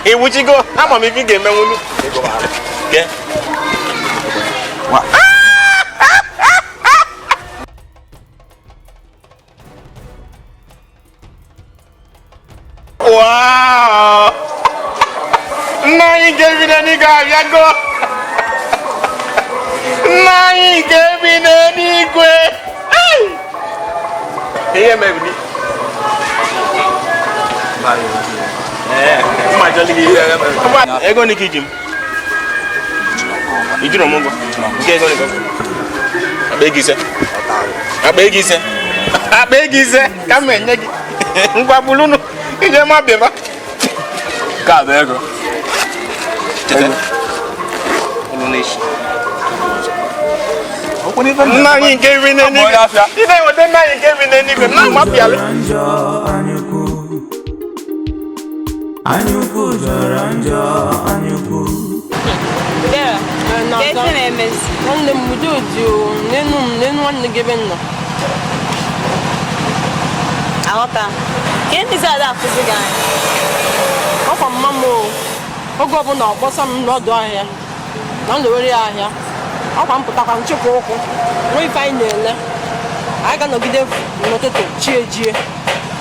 E wuchi go. Ama mi fi game wonu. Ke. Wa. Wow. Nai gave me any guy yago. Nai gave me any guy. Hey, maybe. Ma jolly e go ni kijim. Ijiro mongo. Ke go ni go. Abegise. Abegise. Abegise. Kame nyegi. Ngwa bulunu. Ije ma beba. Ka bego. Tete. Oluneshi. Na yin ke wi ne ni. Ide wo de na yin ke wi ne ni go. Na ma biale. Anyuku Joranjo, Anyuku. Yeah, no, that's an MS. One them would do, then one the given. Alta. Can't decide after the guy. Oh, from Mammo. Oh, governor, what's some not doing here? None the way I here. Oh, I'm put up on Choco. We find it. I cannot give them not to cheer.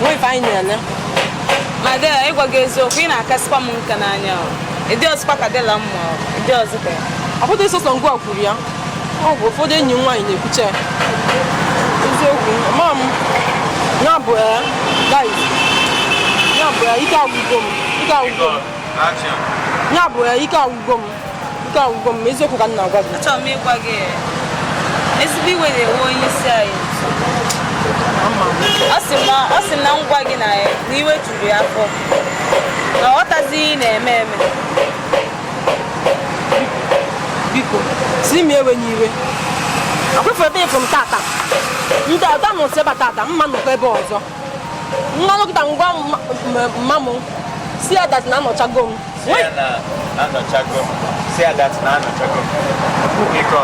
We find it. My dear, I go get so fine. I can spam Canania. It does pack a delam. It does. I put this on go for you. Oh, before the new wine in the picture. Mom, now, guys. Now, you can't go. You can't go. Now, you can't go. You can't go. Miss Okana. Tell me what again. It's be where they want you say. Asị na ngwa gị na iwe juru ya afọ na ọtazi na-eme biko si mi ewe n'iwe akwefe ebe from tata ndị ada no se batata mma no ebe ọzọ nwa no kita ngwa mamu si adat na anochago m si adat na anochago biko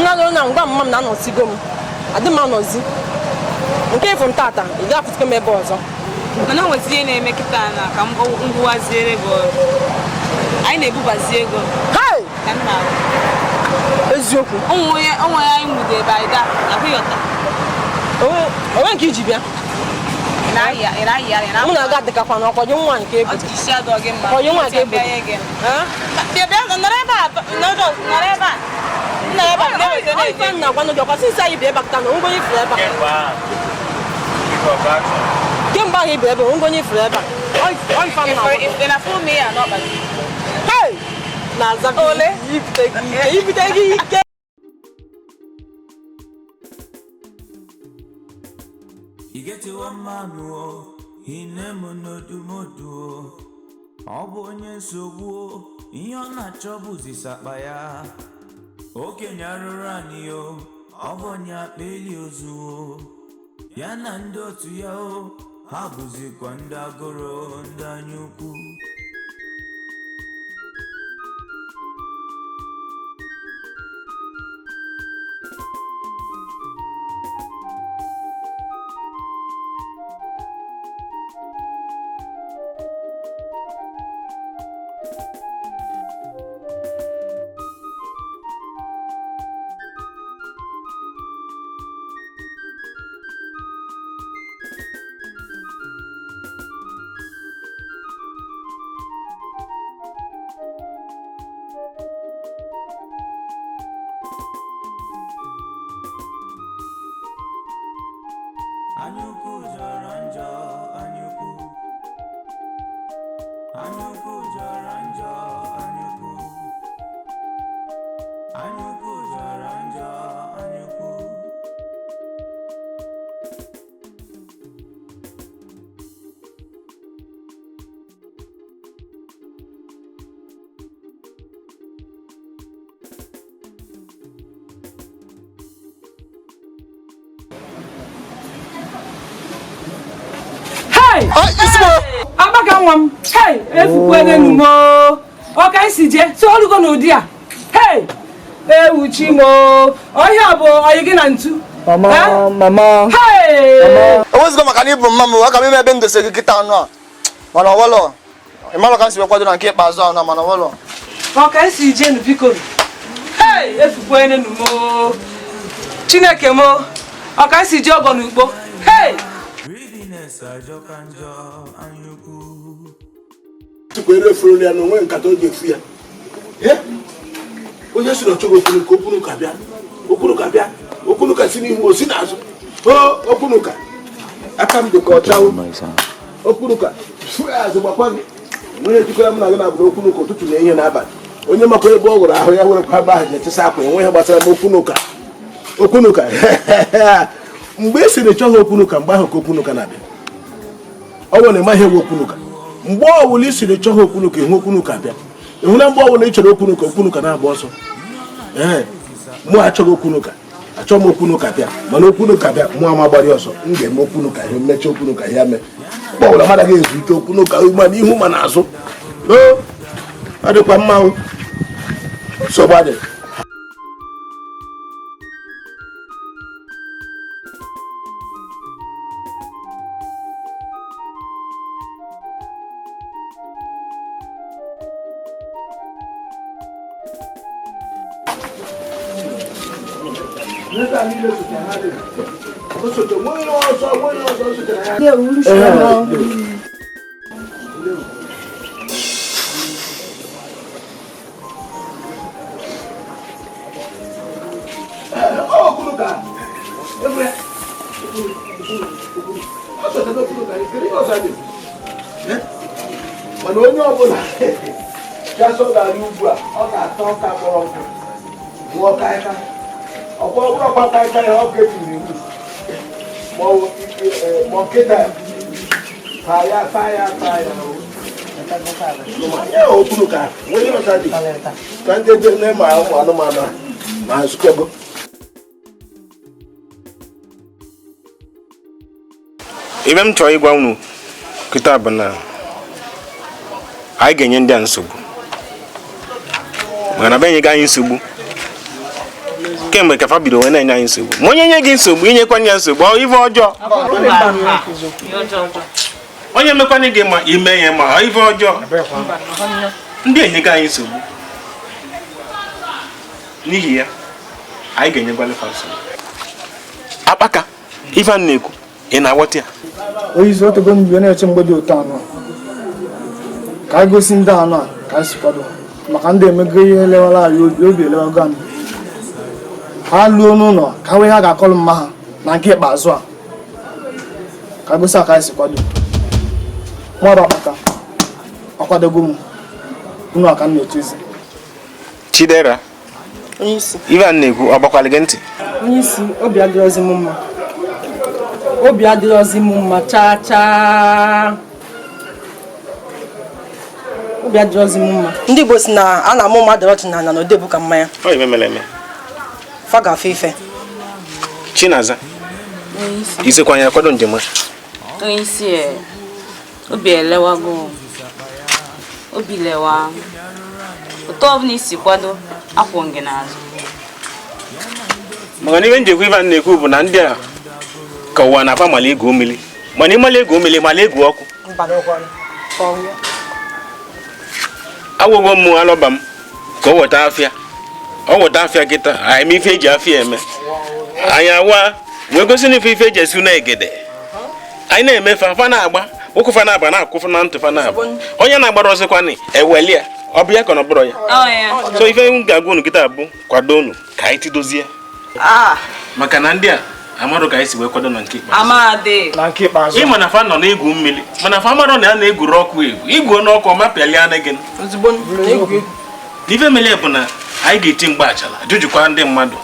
nwa no na ngwa mam na anosigo m adịma nọzi nke from tata ị ga-afụtụ m ebe ọzọ mana nwezie na-eme kịta na ka ngwaziere ebe ọzọ anyị na-ebubazi ego ka nna eziokwu onwe ya anyị nwude ebe anyị da abụghọta onwe nke iji bịa mụ na-aga dịkakwa na ọkọjụ nwa nke ebu ọkọjụ nwa nke ebu nọrọ ebe a na eba na ife na kwano joko since ayi be bakta no ngo ni freba kemba hi be ngo ni freba oi fan na if na for me are not bad hey na za ole ibitegi igete wa manu hinemo no dumodu obo onye nsogbu ihe ọ na-achọ bụzi sakpa ya okenye arụrụ anyị o ọ bụ onye akpeli ozu ya na ndị otu ya o ha bụzikwa ndị agụrụ ndị anya ukwu Anyuku Joranjo, Anyuku. Anyuku Joranjo, Anyuku. Anyuku Joranjo, Anyuku. Hey! Abakanwam. Hey! Efukwene numo. Okay, CJ. So all go no dia. Hey! Uchimo. Ohia bo oyigi na ntu. Mama. Hey! Mama. Owes go makani bu mama. Wa ka me be ndo se kita no. Manowolo. Imalo kan si we kwado na nke ikpazu na manowolo. Okay, si je nu biko. Hey, efufu ene nu mo. Chineke mo. Okay, si je ogo nu igbo. Hey. Tukwere furu ya no nwe nkato jefu ya. Onye si no chogo okunu ka bia. Okunu ka sini hu osi nazo. Okunu ka. Aka mde ko chawo. Okunu ka. Fura azu gbakwa. Onye jikọrọ m na gị na-abụrụ okwu n'ụka ụtụtụ na ihe n'abalị onye makwa ebe ọ gwụrụ ahụ ya were kwa aba ahụ na-etesa akwa enwe ihe gbasara m okwu n'ụka mgbe e siri chọghị okwu n'ụka mgbe ahụ ka okwu n'ụka na-abịa ọ nwere ịmaghị ewu okwu n'ụka mgbe ọbụla i siri chọghị okwu n'ụka ihu okwu n'ụka bịa ịhụ na mgbe ọbụla ị chọrọ okwu n'ụka na-agba ọsọ mụ achọghị okwu n'ụka achọ m okwu n'ụka bịa mana okwu n'ụka bịa mụ ama gbara ọsọ m ga-eme okwu n'ụka ihe mmechi okwu n'ụka ya mee mgbe ọbụla mmadụ ga-ezu ike okwu n'ụka ma n'ihu ma n'azụ ọ dịkwa mma nsogbu adị mana onye ọbụla gasọdara ugbu a ọ ga-atọ ọka kpọrọ nkụ nwụọ kaịka ọkwa kaịka ya ọ ga-etiri iwu ma nkịta ya ya okunu ka nwere ọta dị ka ndị dị na-eme ụmụ anụmanụ ma nzukọgo ibe m chọrọ ịgwa unu kịta bụ na anyị ga-enye ndị a nsogbu mana be enyeghị anyị nsogbu kemgbe ka fa bido wee na-enye anyị nsogbu ma onye nye gị nsogbu inyekwana ya nsogbu ọ ife ọjọọ onye mekwana gị ma ime ya ma ọ ife ọjọọ ndị enyeghị anyị nsogbu n'ihi ya anyị ga-enyegwala fa nsogbu akpaka ife a na-ekwu ị na-aghọta ya onye isi otego mgbe na-eche mgbe dị ụtọ anụ ka anyị gosi ndị anụ a ka anyị si kwado maka ndị emego ihe lewara anyị obi elewago anyị ha luo n'ụlọ ka wee ha ga-akọrọ mma ha na nke ikpeazụ a ka gosi aka anyị si kwado mmadụ akpaka akwadogo m unu aka m na-etu isi Chidera onye isi Ivan na-ekwu ọ gbakwala gị ntị onye isi obi adịrọzi m mma chaa chaa obi adịrọzi m mma ndị Igbo si na a na-amụ mmadụ ọchị na na odebu ka mmanya ọ ime mere eme fa gafe ife Chinaza isekwanye akwado njem onye isi obi elewago obi lewa ụtọ ọbụla isi kwado akwụ ngị n'azụ maka n'ihe njekwa Ivan na-ekwu bụ na ndị a ka ụwa na-apa mala egwu omili mana ịmala egwu omili mala egwu ọkụ agwụgwọ m alọba m ka o weta afịa kịta anyị ife eji afịa eme anyị awa wee gosi na ife eji esi na egede anyị na-emefe afa na-agba ụkwụfa na-aba na-akwụfụ na ntụfa na-aba onye na-agbara ọzọkwanị eweli ya ọ bụ ya ka ọ bụrụ ya so ife m ga-agwa unu kịta bụ kwado unu ka anyị tidozie maka na ndị a amarụ ka anyị si wee kwado na nke ikpeazụ ịma na fa nọ na-egwu mmiri mana fa amarụ na ya na-egwuru ọkụ igwuo n'ọkụ ọma pịalịa na gị n'ife mele bụ na anyị ga-eti mgbe achala jụjụkwa ndị mmadụ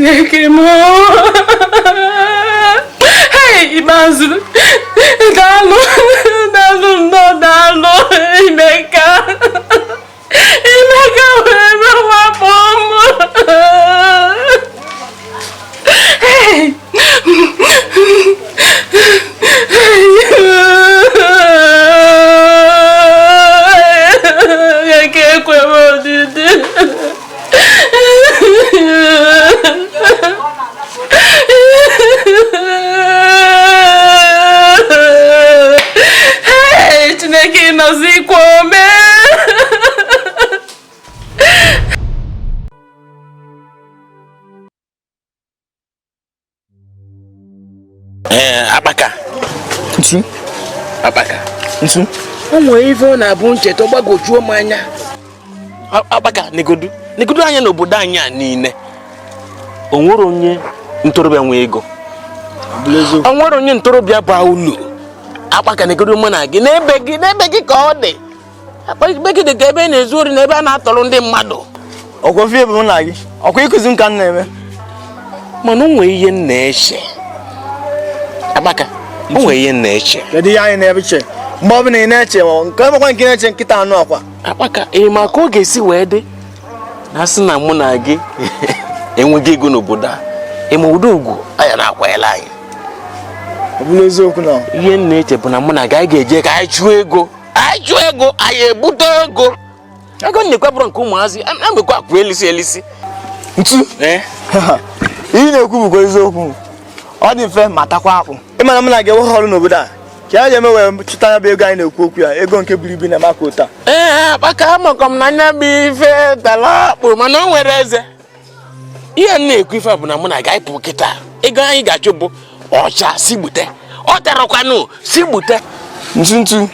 Chineke mo. Hey, Imazu. Dalo. Imeka. Wema wapomo. Hey. Chineke nọzikwa ome. Akpaka. Ntu. Akpaka. Ntu. O nwere ife ọ na-abụ ncheta ọgbagojuo m anya. Akpaka negodu anya n'obodo anyị a niile. O nwere onye ntorobịa nwe ego. O nwere onye ntorobịa baa ụlọ. Akpaka negodu mụ na gị n'ebe gị ka ọ dị. Akpa gị dị ka ebe na-ezu ori na ebe a na-atọrọ ndị mmadụ. Ọkwa ebe mụ na gị. Ọkwa ịkụzi m ka m na-eme. Mana o nwere ihe m na-eche. Akpaka, o nwere ihe m na-eche. Kedu ihe anyị na-eche? Mgbe ọ bụla ị na-eche nke ọmakwa nke na-eche nkịta anụ akwa. Akpaka, ma ka ọ ga-esi wee dị na asị na mụ na gị enweghị ego n'obodo a. Ịma ụdị ugwu anya na-akwanyela anyị. Ọ bụla eziokwu na ihe m na-eche bụ na mụ na gị anyị ga-eje ka anyị chụọ ego. Anyị ebute ego. Ego nyekwa bụrụ nke ụmụazị a mekwa akwụ elisi. Ntu. Ihe na-ekwu bụkwa eziokwu. Ọ dị mfe ma takwa akpụ. Ịmana mụ na gị enweghị ọrụ n'obodo a. Ka a ga-eme wee chụta ya bụ ego anyị na-ekwu okwu ya. Ego nke buru ibu na maka ụta. Akpaka amakọ m na anya bụ ife tala akpụ mana o nwere eze. Ihe m na-ekwu ife bụ na mụ na gị anyị pụ kịta. Ego anyị ga-achụ bụ ọcha sigbute. Ọ tarakwanụ sigbute. Ntu.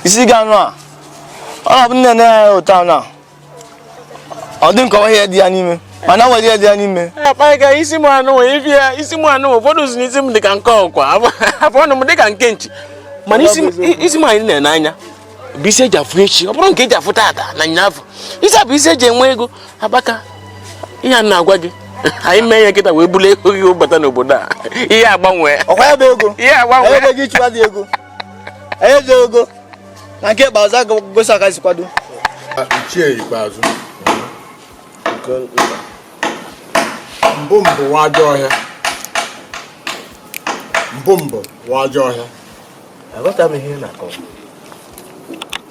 Isi ga anụ a. Ọ na-abụ nne ya ụta na. Ọ dị nkọwa ihe dị ya n'ime. Mana nwere ihe dị ya n'ime. Akpaka isi m anụ ife ya isi m anụ ụfọdụ si n'isi m dị ka nke ọkwa. Afọnụ m dị ka nke nchi. Mana isi m anyị na-ene anya bụ isi eji afụ echi. Ọ bụrụ nke eji afụ tata na nyaafọ. Isi a bụ isi eji enwe ego. Akpaka ihe a na-agwa gị. Anyị mee ya kịta wee bulu ego gị bata n'obodo a. Ihe agbanwe. Ọkwa ya bụ ego. Ihe agbanwe. Ego gị chụwa dị ego. Anyị ji ego. Na nke ikpeazụ a gosi aka si kwado. Ichie ikpeazụ. Mbụ wajọ ọhịa. Aghọta m ihe na-akọ.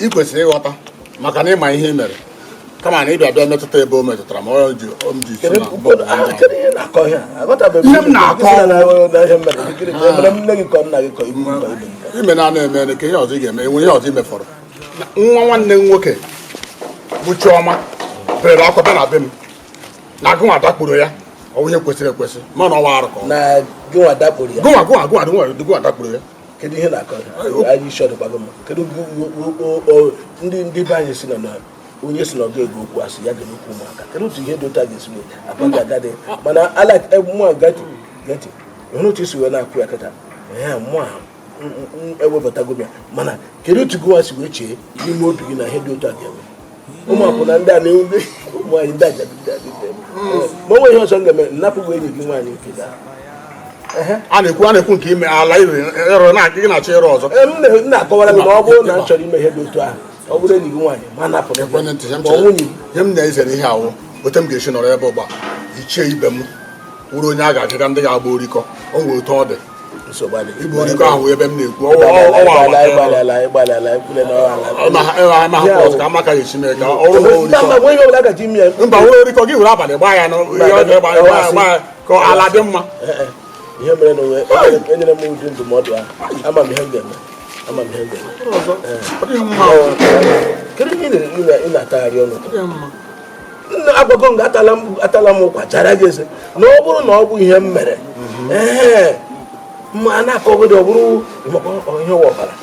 Ị kwesịrị ịghọta maka na ịma ihe mere. Kama na ịbịa metụta ebe o metụtara ma ọ ji isi na bọọdụ ndị ime na na-eme na ihe ọzọ ị ga-eme enwe ihe ọzọ imefọrọ. Nwa nwanne m nwoke bụ Chiọma bere akwa bịa na be m na agụnwa dakporo ya. Ọ ihe kwesịrị ekwesị mana ọwa arụ ka na gụnwa dakporo ya. Gụnwa dakporo ya. Kedu ihe na-akọ anyị shọt gbago m? Kedu ndị be anyị si na onye si na ọga ego okwu asị ya ga-ekwu ụmụaka. Kedu otu ihe dị otu a ga-esi akpa agadi mana ala mụ gati ịhụrụ otu isi wee na-akwụ ya kịta mụ ewebatago m ya mana kedu otu gụnwa si wee chee n'ime obi gị na ihe dị otu a ga-enwe ụmụakwụ na ndị a na-enwe ụmụanyị ndị aja ma onwe ihe ọzọ m ga-eme nnapụgbu enyi gị nwaanyị nke a na-ekwu nke ime ala ịrụ na gị na-achọ ịrụ ọzọ. M na-akọwara gị na ọ bụrụ na m chọrọ ime ihe dị otu ahụ ọ bụrụ enyi gị nwaanyị ma napụrụ nwunye ihe m na-ezere ihe ahụ ote m ga-esi nọrọ ebe ụgba ichie ibe m wụrụ onye a ga-achịga ndị ga-agba orikọ o nwere otu ọ dị igba orikọ ahụ ebe m na-ekwu ka amaka ga-esi mee ka ọrụ mba were orikọ gị were abalị gbaa ya ka ala dị mma. Ihe mere na enyere m ụdị ndụmọdụ ahụ ama m ihe m ga-eme. Kedu ihe ị na-atagharị ọnụ? Nna agwago m atala m ụkwa chara gị eze na ọ bụrụ na ọ bụ ihe m mere ma na-akọgodo ọ bụrụ ihe ọbara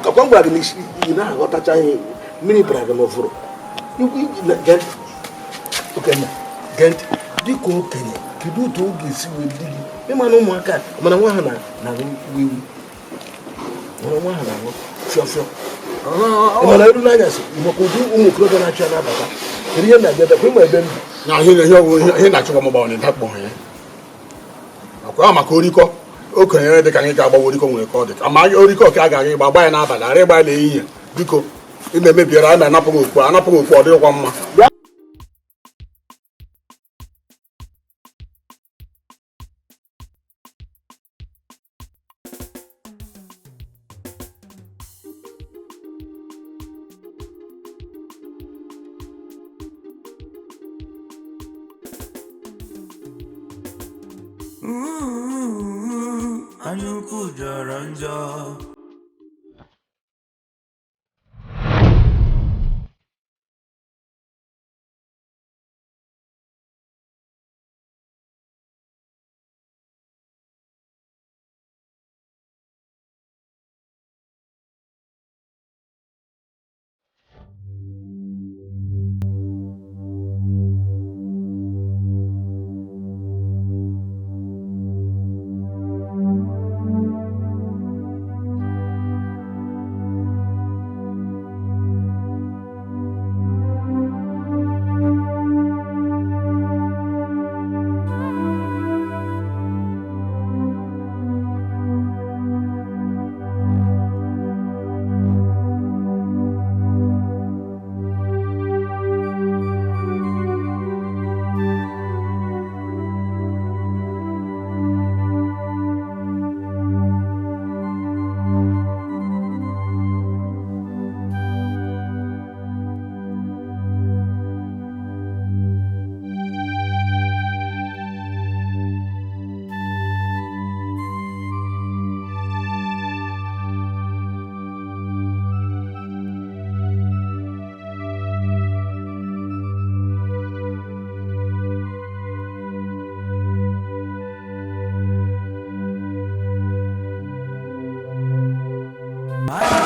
akwa m gwara gị n'isi ị na-aghọtacha ihe mmiri bara gị n'ụfụrụ dịka okenye kedu otu ọ ga-esi wee dị gị ịma na ụmụaka mana nwa ha na-aṅụ wiwi nwa ha na-aṅụ fịọfịọ mana eru n'anyasị maka ụdị ụmụ okorobịa na-achọ ya na-abata Ihe na-agada kwa ebe m. Na ihe na-achọkwa m gbanwe ndakpọ ya. Akwa maka orikọ okenye dị ka anyị ga-agbawa orikọ nwere ka ọ dị. Ama orikọ ka a ga-aga ịgba ya n'abalị, ara ịgba n'ehihie. Biko, ị na-emebiere a na-anapụ m okpu ọ dịkwa mma. Anyukwu jọrọ njọ.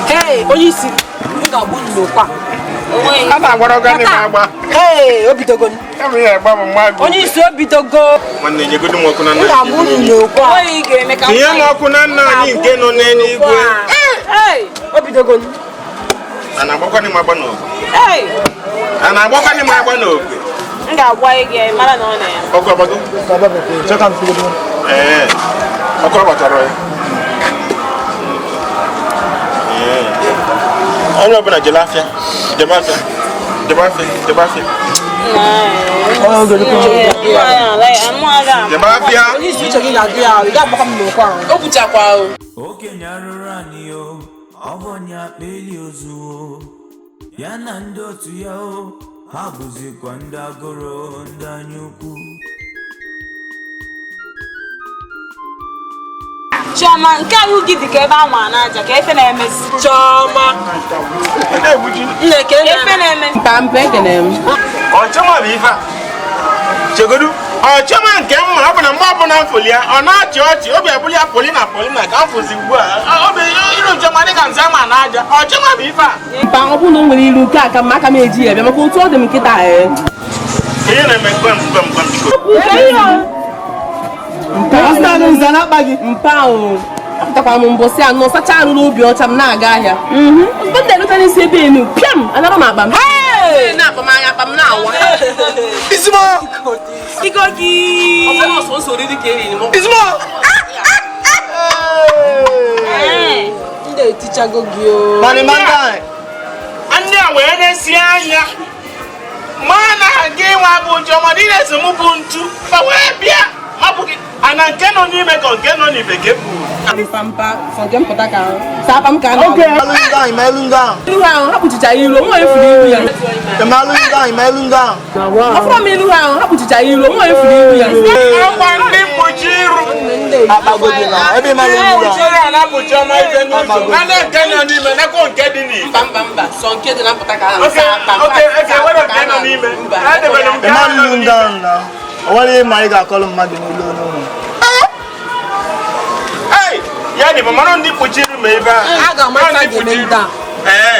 Hey, onye isi ga-agbu n'okwa. A na-agwara gị ma agba. Hey, obidogo. Ebe ya agba mmadụ. Onye isi obidogo. Nwanne nyegodu m ọkụ na nna. Ga-agbu n'okwa. Onye ga-eme ka. Tinye m ọkụ na nna anyị nke nọ n'eluigwe. Hey, obidogo. A na-agbakwa n'ime agba n'okwe. Hey. A na-agbakwa n'ime agba n'okwe. M ga-agwa gị mara na ọ na ya. Ọkụ agbago. Cheka mfigo. Ọkụ agbatara ya. Onye ọbụla jebe afịa. Jebe afịa. Onye isi uche gị na-agụ ya, ị ga-agbakwa m n'okwa. O buchakwa o. Okenye arụrụ anyị o, ọ bụ onye akpeli ozu ya na ndị otu ya o, ha bụzikwa ndị agụrụ ndị anya ukwu. Chioma, nke ahụ gị dị ka ebe a ma n'aja ka efe na-emezi. Chioma. Efe na-emezi. Mpa ekene m. Ọchọma bụ ife a. Chegodu, ọchọma nke mma ọ bụ na mgbe ọbụla mfoli ya, ọ na-achị ọchị, obi abụli ya polina ka m fụzi ugbu a. Obi iru ọchọma dị ka nze ama n'aja. Ọchọma bụ ife a. Mpa ọ bụ na o nwere ilu nke aka m aka m eji ya bịa maka otu ọ dị m nkịta Ihe na-eme gwam biko. Mpa o. Apụtakwara m mbọsị anọ sacha arụ n'obi ọcha m na-aga ahịa. Mgbe m na-eleta n'isi ebe enu, pịam anara m akpa m. Na-akpa m anya akpa m na-awa. Izimo! Iko gị. Ọ bụ ọsọ oriri ka eri m. Izimo! Ndị etichago gị o. Mani mandai. Ndị a wee na-esi anya. Ma na-aga ịnwa bụ Chioma dị na-esomụ bụ ntu. Fa wee bịa. Ana nke nọ n'ime ka nke nọ n'ibe ka ebu. Pampa, so nke mpụta ka sapa m ka na. Okay, melunga. Ilu ahụ ha kpuchicha ilu, nwa efuru ilu ya. Melunga. Ọfụrụ m ilu ahụ ha kpuchicha ilu, nwa efuru ilu ya. Ọkwa ndị mkpuchi iru. Akpagodi na ebe melunga. Chere ana bụ Chioma ife n'ụzọ. Ana nke nọ n'ime nakwa nke dị n'ime. Mba, so nke dị na mpụta ka ha sapa. Okay, were nke nọ n'ime. Adebere m nke nọ n'ime. Onwere ma ị ga-akọrọ mmadụ n'ụlọ n'ụlọ. Ya dị mara ndị kpuchiri ma ebe a. Aga m aka ga-eme ndị a.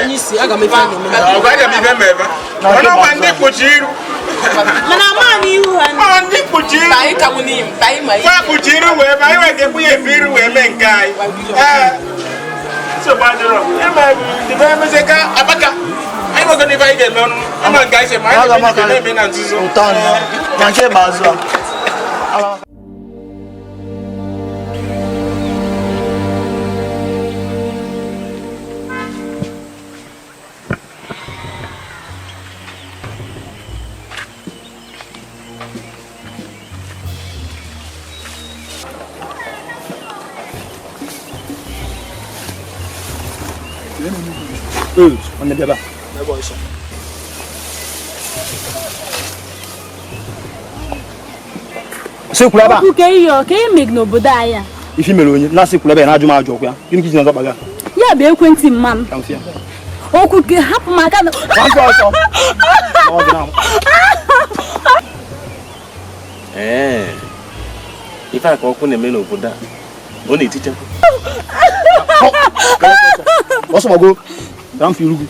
Onye isi aga m efe ga-eme. Ọgwa ga m ibe ma ebe. Mana ọkwa ndị kpuchiri. Mana ama n'ihu ha. Ọ ndị kpuchiri. Anyị kagbu n'ime, anyị ma ihe. Fa kpuchiri wee ebe anyị wee ga-ekwu ya efe iru wee mee nke anyị. Nsogbu adịrọ. Ịma dịbe emezi ka abaka. Anyị nwegoro ni vai get me ama guys e ma me na ntizo utan na nke bazu on the baba. Sekulaba. Oku ke iyo, ke imig n'obodo anya. Ifi mere onye na sekulaba na ajuma ajọ kwa. Gini kiji na baga. Ya be ekwenti mmam. Kamfia. Oku ke hapụ maka na. Ọsọ. Ọ dị na. Ife aka ọkụ na-eme n'obodo a. Ọ na-etichekwa. Ọsọ mago. Ram fi rugu.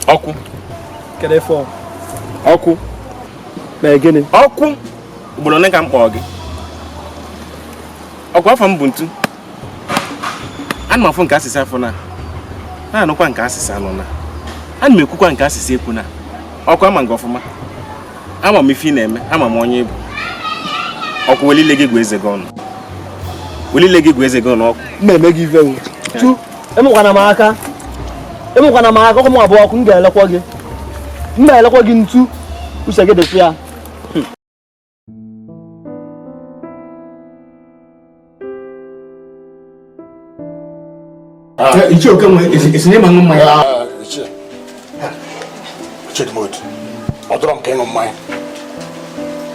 Ọkụ. Kedu efọ? Ọkụ. Na gịnị? Ọkụ. Ugboro ole ka m kpọọ gị? Ọkụ afọ m bụ ntu. Ana m afọ nke asịsị afọ na. Na-anụkwa nke asịsị anọ na. Ana m ekwukwa nke asịsị ekwu na. Ọkụ ama nke ọfụma. Ama m ife ị na-eme, ama m onye ịbụ. Ọkụ welile gị gwa eze gị ọnụ. Welile gị gwa eze gị ọnụ ọkụ. Na-eme gị ife o. Tu, emekwana m aka. Emekwana m aka ọkụ m abụọ ọkụ m ga-elekwa gị. M ga-elekwa gị ntu. Uche gị dịkwa ya. Ichi oke nwe esinye ma ṅụ mmanya. Chidimot, ọ dọrọ nke ịṅụ mmanya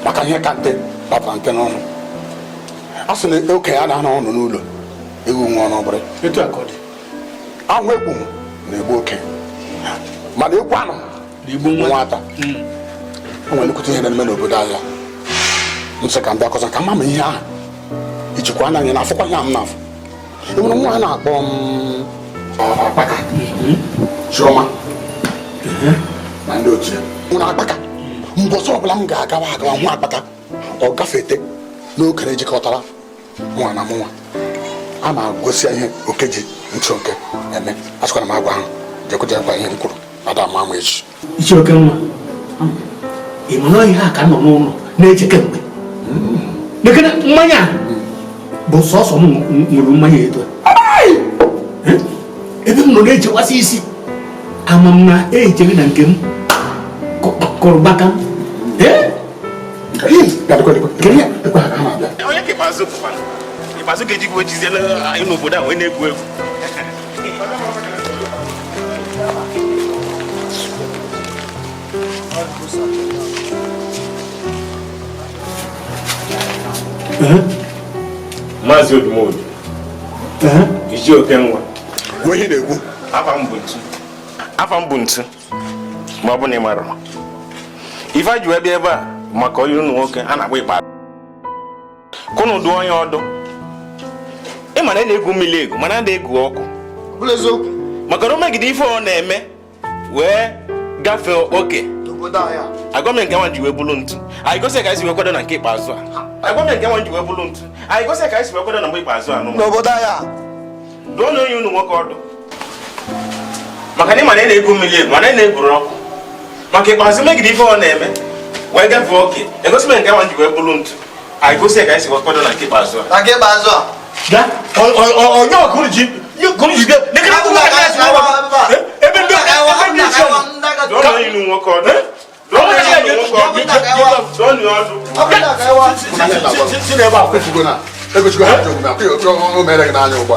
maka ihe ka nte batara nte n'ọnụ. A sị na okenye a na-anọ ọnụ n'ụlọ ewu nwa n'ọbụrụ. Etu a ka ọ dị. Ahụ egwu na-egbu okenye mana egwu anụ na-egbu nwata. O nwere nnukwute ihe na-eme n'obodo ahịa. Nsị ka ndị akọzọ ka mma ma ihe ahụ ijikwa anya na afọkwa ihe m n'afọ. Enwere nwa a na-akpọ Akpaka Chioma na ndị ochie nwere Akpaka. Mbọsị ọbụla m ga-agawa hụ Akpaka ọ gafete n'okere jikọtara nwa na mụnwa a na-agosi ihe okeji ntụ nke eme. Achịkwara m agwa ahụ jekwujekwa ihe m kwuru ada ama ama echi. Ichi oke nwa ị ma na ihe a ka nọ n'ụlọ na-eche kemgbe. Nekene mmanya bụ sọsọ m ṅụrụ mmanya eto ebe m nọ na-echewasị isi ama m na echeghị na nke m kụrụ gbaka m. Onye ka ikpeazụ ga-eji gwe jiziela anyị n'obodo a wee na-egwu egwu. Maazị Odumodu. Iji oke nwa. Ihe na-egwu. Afa m bụ ntu. Ma ọ bụ na ị mara. Ife a ji wee bịa ebe a maka onye ụnụ nwoke a na-agba ikpe. Kụnụ dụ onye ọdụ. Ị ma na na-egwu mmiri egwu mana na-egwu ọkụ. Bụrụ eziokwu. Maka na o megide ife ọ na-eme wee gafee oke. Agwamị nke nwa ji wee bụrụ ntu. Anyị gosi ka anyị si wee kwado na nke ikpeazụ a. Agwamị nke nwa ji wee bụrụ ntu. Anyị gosi ka anyị si wee kwado na mgbe ikpeazụ a n'obodo ya. Dụọ na onye ụnụ nwoke ọdụ. Maka na ị ma na na-egwu mmiri egwu mana na-egwuru ọkụ. Maka ikpeazụ megide ife ọ na-eme wee gafee oke. Egosi nke nwa ji wee bụrụ ntu. Anyị gosi ka anyị si wee kwado na nke ikpeazụ a. Na nke ikpeazụ a. Ga onye ọkụrụ ji ga nekene ụmụ aka ebe ndị isi ọnụ. Dụọ na onye ụnụ nwoke ọdụ. Si n'ebe a kwụchigo na egochigo ha ji omume akwụghị o mere gị n'anya ụgbọ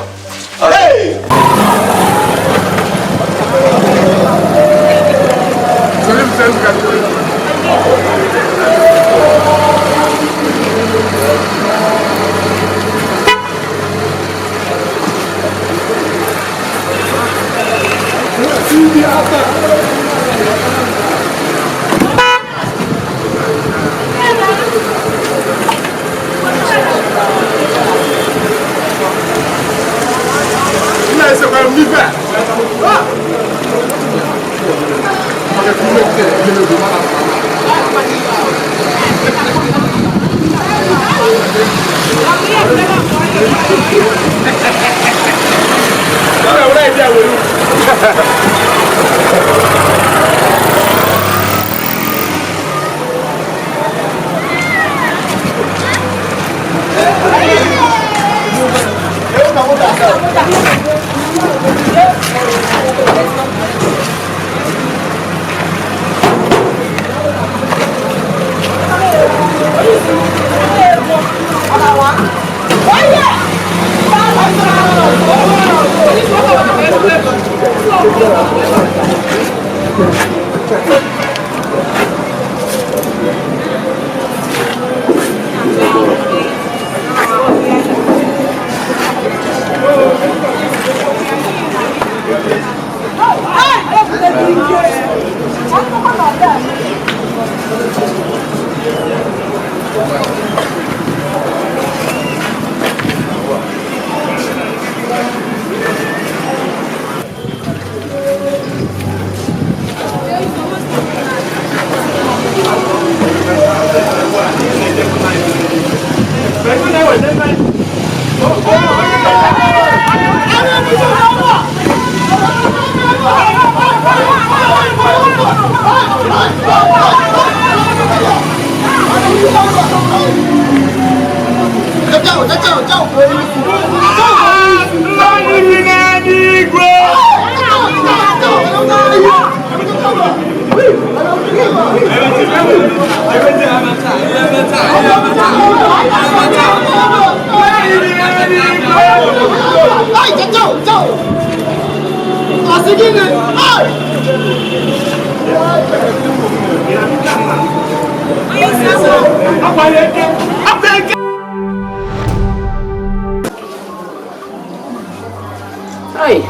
Ay,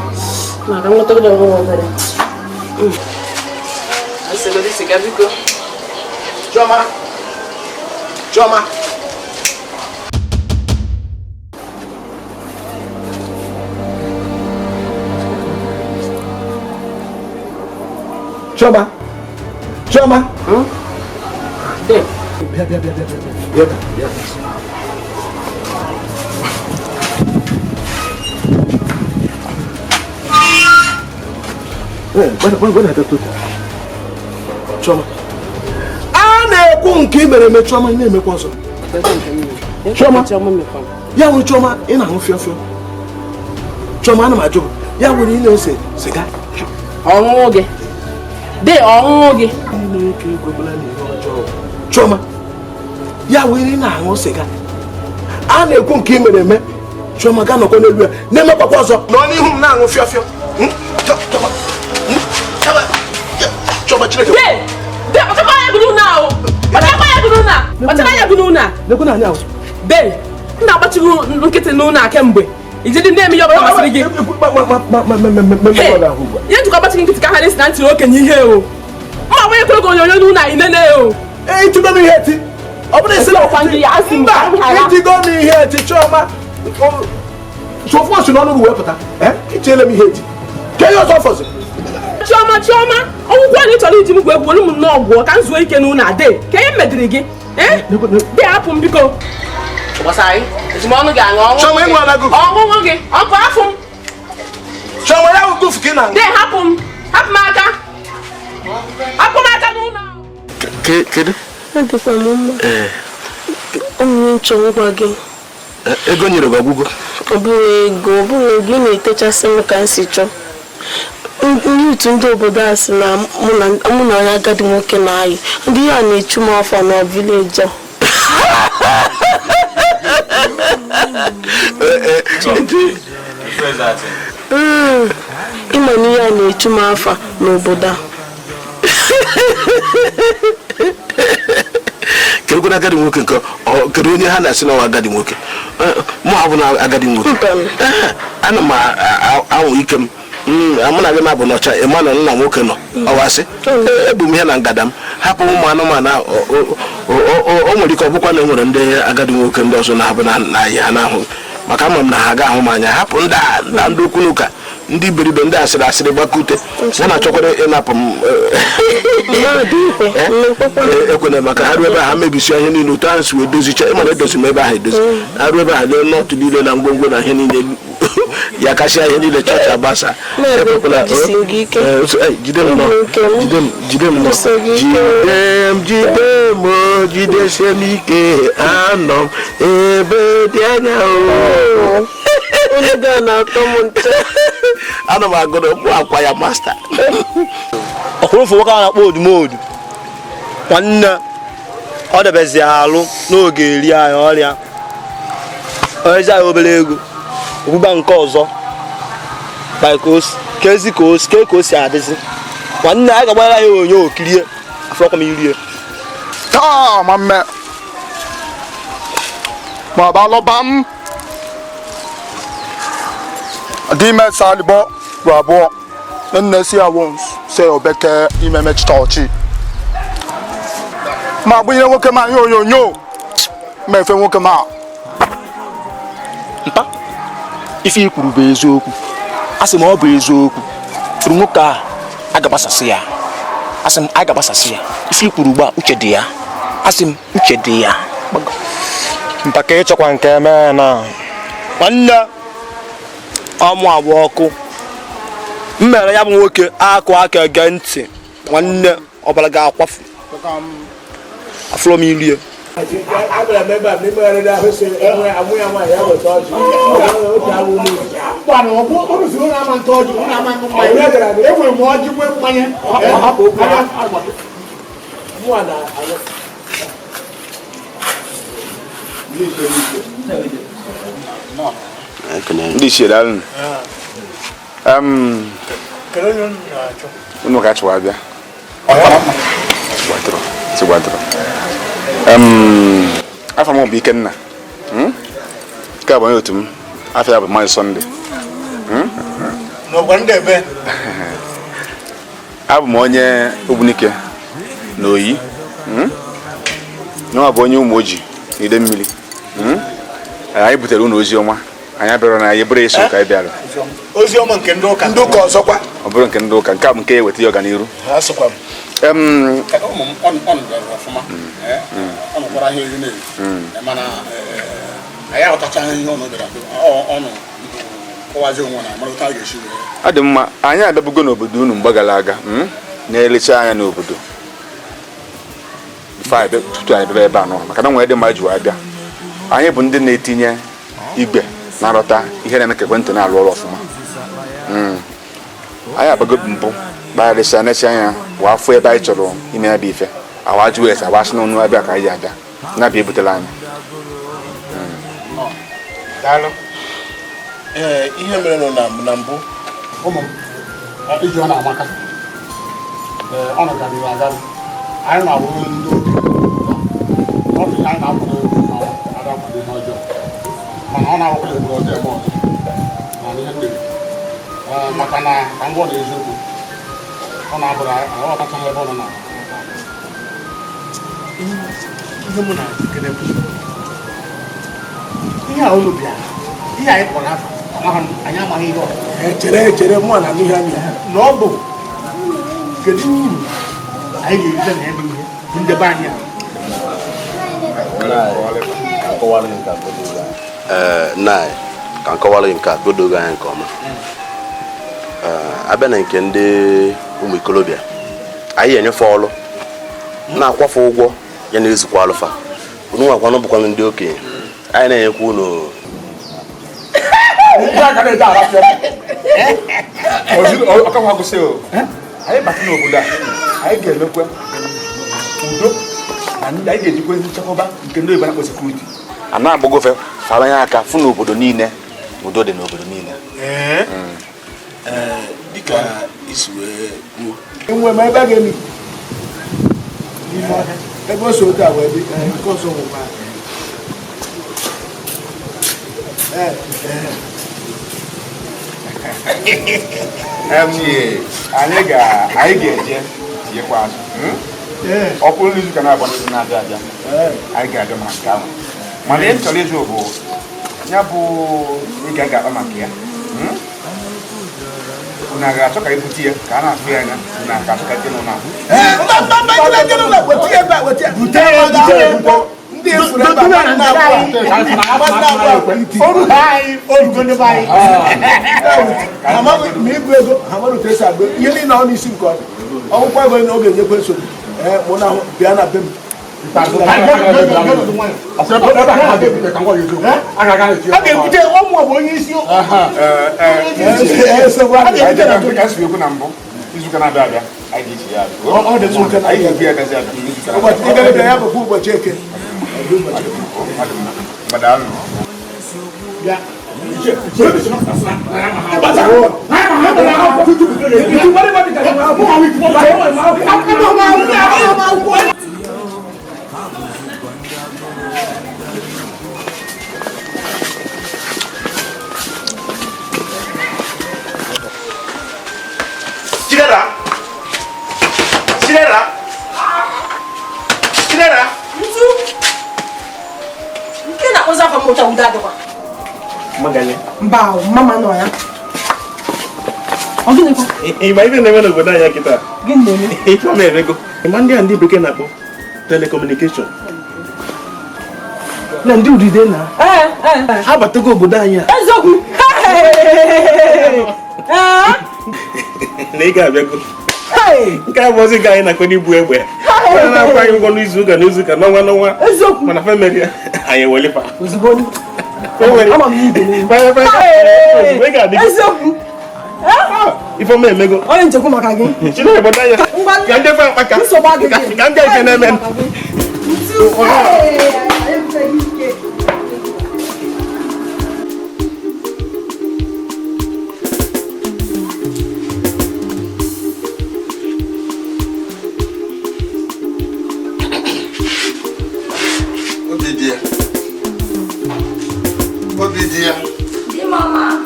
makan motor udah ngomong tadi. Asal di sikabiku. Choma. Choma. Choma. Choma. Biar. Bueno, Choma. Na-ekwu nke mere eme Choma na-emekwa ọzọ. Choma. Ya nwere Choma ị na-aṅụ fịọfịọ. Choma ana m ajụ ya nwere ị na-ese siga. Ọṅụṅụ gị. Dị ọṅụṅụ gị. Choma. Ya nwere ị na-aṅụ siga. A na-ekwu nke mere eme Choma ga nọkwa n'elu ya na-emekwa ọzọ. Nọ n'ihu m na-aṅụ fịọfịọ. Choma Chineke. Be, nna agbachighị nkịtị n'ụlọ a kemgbe ijidi ndị eme ihe ọbụla masịrị gị. Ya njikwa agbachighị nkịtị ka ha na-esi na ntị okenye ihe o. Mma nwere kwere gị onyonyo n'ụlọ anyị nene o. Itigo m ihe eti. Ọ bụrụ isi ọkwa ndị ya asị m itigo m ihe eti Choma. Sofu osi n'ọnụ gị wee pụta. Itiele m ihe eti. Ka ihe ọzọ fọzi. Chioma, ọgwụgwọ na ị chọrọ iji m gwa egwu m nnọọ ọgwụ ka m zuo ike n'ụlọ ade. Ka ihe mediri gị? Dị hapụ m biko. Ejimọnụ gị aṅụ ọṅụṅụ gị. Ọkụ afụ m. Choma ya ụtụfu ka ị na-aṅụ. Dị hapụ m aka. Hapụ m aka n'ụlọ. Kedu? Adịkwa m mma. Onye nchọ ngwa gị. Ego nyere gị ọgwụgwọ? Ọ bụghị ego, ọ bụghị gị na-etechasị m ka m si chọọ. Ndị otu ndị obodo a sị na mụ na onye agadi nwoke na-ayị. Ndị ya na-echu m afọ na vileji a. Ịma na ihe a na-echu m afọ n'obodo a. Kedu na agadi nwoke nke kedu onye ha na-asị na agadi nwoke? Mụ abụ na agadi nwoke. Ana m anwụ ike m. Amụ na gị na-abụ n'ọcha Emmanuel nna nwoke nọ ọwasị ebu m ihe na ngada m hapụ ụmụ anụmanụ o nwere ike ọ bụkwa na enwere ndị agadi nwoke ndị ọzọ na-abụ na ahịa ha n'ahụ maka ama m na ha ga-ahụ m anya hapụ ndị okwu n'ụka ndị beribe ndị asịrị gbakute ya na-achọkwara ịnapụ m ekwena maka arụ ebe ha mebisi ihe niile otu ahụ si wee dozicha ịmana edozi m ebe ahụ edozi arụ ebe ha lee nọtụ niile na ngwongwo na ihe niile ya kasịa ihe niile chọcha gbasa jidesie m ike anọ m ebe dị anya ana m agụrụ mkpụ akwa ya masta ọkwụrụfụ nwoke a na-akpọ odumodu nwanne ọ debezi alụ n'oge eri anyị ọrịa ezi anyị obere ego ogbugba nke ọzọ ka o si adịzi nwanne anyị ga-agbara ya onye okirie afọkwa m irie taa ma mme ma ba lọba m dime salibo rabo nne si awon se obeke ime mechita ọchị ma gbunye nwoke ma yo mefe nwoke ma mpa ife ikwuru bụ eziokwu asị m ọ bụ eziokwu furu nwoke a agabasasị ya asị m agabasasị ya ife ikwuru ugbu a uche dị ya asị m uche dị ya mpa ka ịchọkwa nke eme na nwanne ọmụ abụọ ọkụ m mere ya bụ nwoke akụ aka ege ntị nwanne ọbara ga-akwafu afụrụ m irie ndị ichie daalụ unu ka chụwa abịa afọ m bụ Ikenna nke a bụ onye otu m afọ ya bụ Maazị Sọnde abụ m onye Ogbunike na Oyi nwa bụ onye ụmụ ojii na ide mmiri anyị butere unu ozi ọma anyị bịara na anyị bụrụ eso ka anyị bịara ozi ọma nke ndị ụka ọzọkwa ọ bụrụ nke ndị ụka nke a bụ nke eweta ya ọganiru ọ dị mma anyị abịabugo n'obodo unu mgbe gara aga na-elecha anya n'obodo tutu anyị bịara ebe a nọ maka na nwere dị mma ji abịa anyị bụ ndị na-etinye igwe na-arọta ihe na-eme ka ekwentị na-alụ ọrụ ọfụma anyị abago mbụ gbarịsịa na-eche anya bụ afọ ebe anyị chọrọ ime ya bụ ife awa jụ ese agbasị n'ọnụ abịa ka anyị abịa na-abịa ebutela anyị ihe mere nọ na mbụ ụmụ m iji ọ na-amaka ọ nọgarịrị agarị anyị na-awụrụ ndị ọ dị anyị na-akwado ada kwado ihe ọjọọ mana ọ na-akwado egwu ọjọọ ebe ọzọ na ihe ndị maka na ka ngwa na eziokwu ọ na-abụrụ anyị ọkacha ebe ọ nọ na ihe mụ na ihe a unu bịara ihe anyị kpọrọ afọ anyị amaghị ihe ọzọ chere mụ na n'ihe anyị na ọ bụ kedu uru anyị ga-erite na ebe ihe ndebe anyị a ka nkọwara gị nke a godogo anya nke ọma abịa na nke ndị ụmụ ikolobịa anyị enyefe ọrụ na-akwafe ụgwọ ya na-ezukwa alụfa unu nwakwanụ bụkwanụ ndị okenye anyị na-enyekwa unu anyị bata n'obodo a anyị ga-emekwa udo na ndị anyị ga-ejikwa nchekwaba nke ndị oyibo na-akpọ sekuriti a na-agbagofe fabanye aka fụ n'obodo niile udo dị n'obodo niile dịka isi wee kwuo enwe ma ebe a ga-emi ebe o so otu a wee dị nke ọzọ nwekwa anyị ga-eje tinyekwa azụ ọkụ n'izu ka na-agba n'izu na-abịa abịa anyị ga-abịa maka nke ahụ mana ihe m chọrọ ịjụ bụ ya bụ ị ga-akpa maka ya Una ga-achọ ka ebute ya ka a na-afụ ya anya na ka achọ ka dị nọ na ndị efuru ebe ma ibu ego ha mara otu esi agba ihe niile ọ n'isi nke ọgwụkwa ego na oge nyekwe nsogbu mụ na bịa na be m a ga-ebute ọmụ ọ bụ onye isi na mbụ izuụka na-abịa abịa anyị ga-eji ya bụ ụbọchị eke Mbao, mama no ya. Ogini ko? Ba ibe na mena goda ya kita. Gini ni. Ifa me bego. Mandi andi beke na po. Telecommunication. Na ndi udide na. Ha batogo goda ya. Ezoku. Nega bego. Nka bozi ga na ko ni bu egbe. Na kwa yo go izuka no nwa. Ezoku. Mana family aye wole pa. Ozuboni. Ama mimi bye. Wega di. Ezoku. Ifo me mego. Onye nchekwu maka gị. Chine boda ya. Ka nje fa maka. Nsogbu adịghị. Ka nje ikene men. Obidia. Di mama.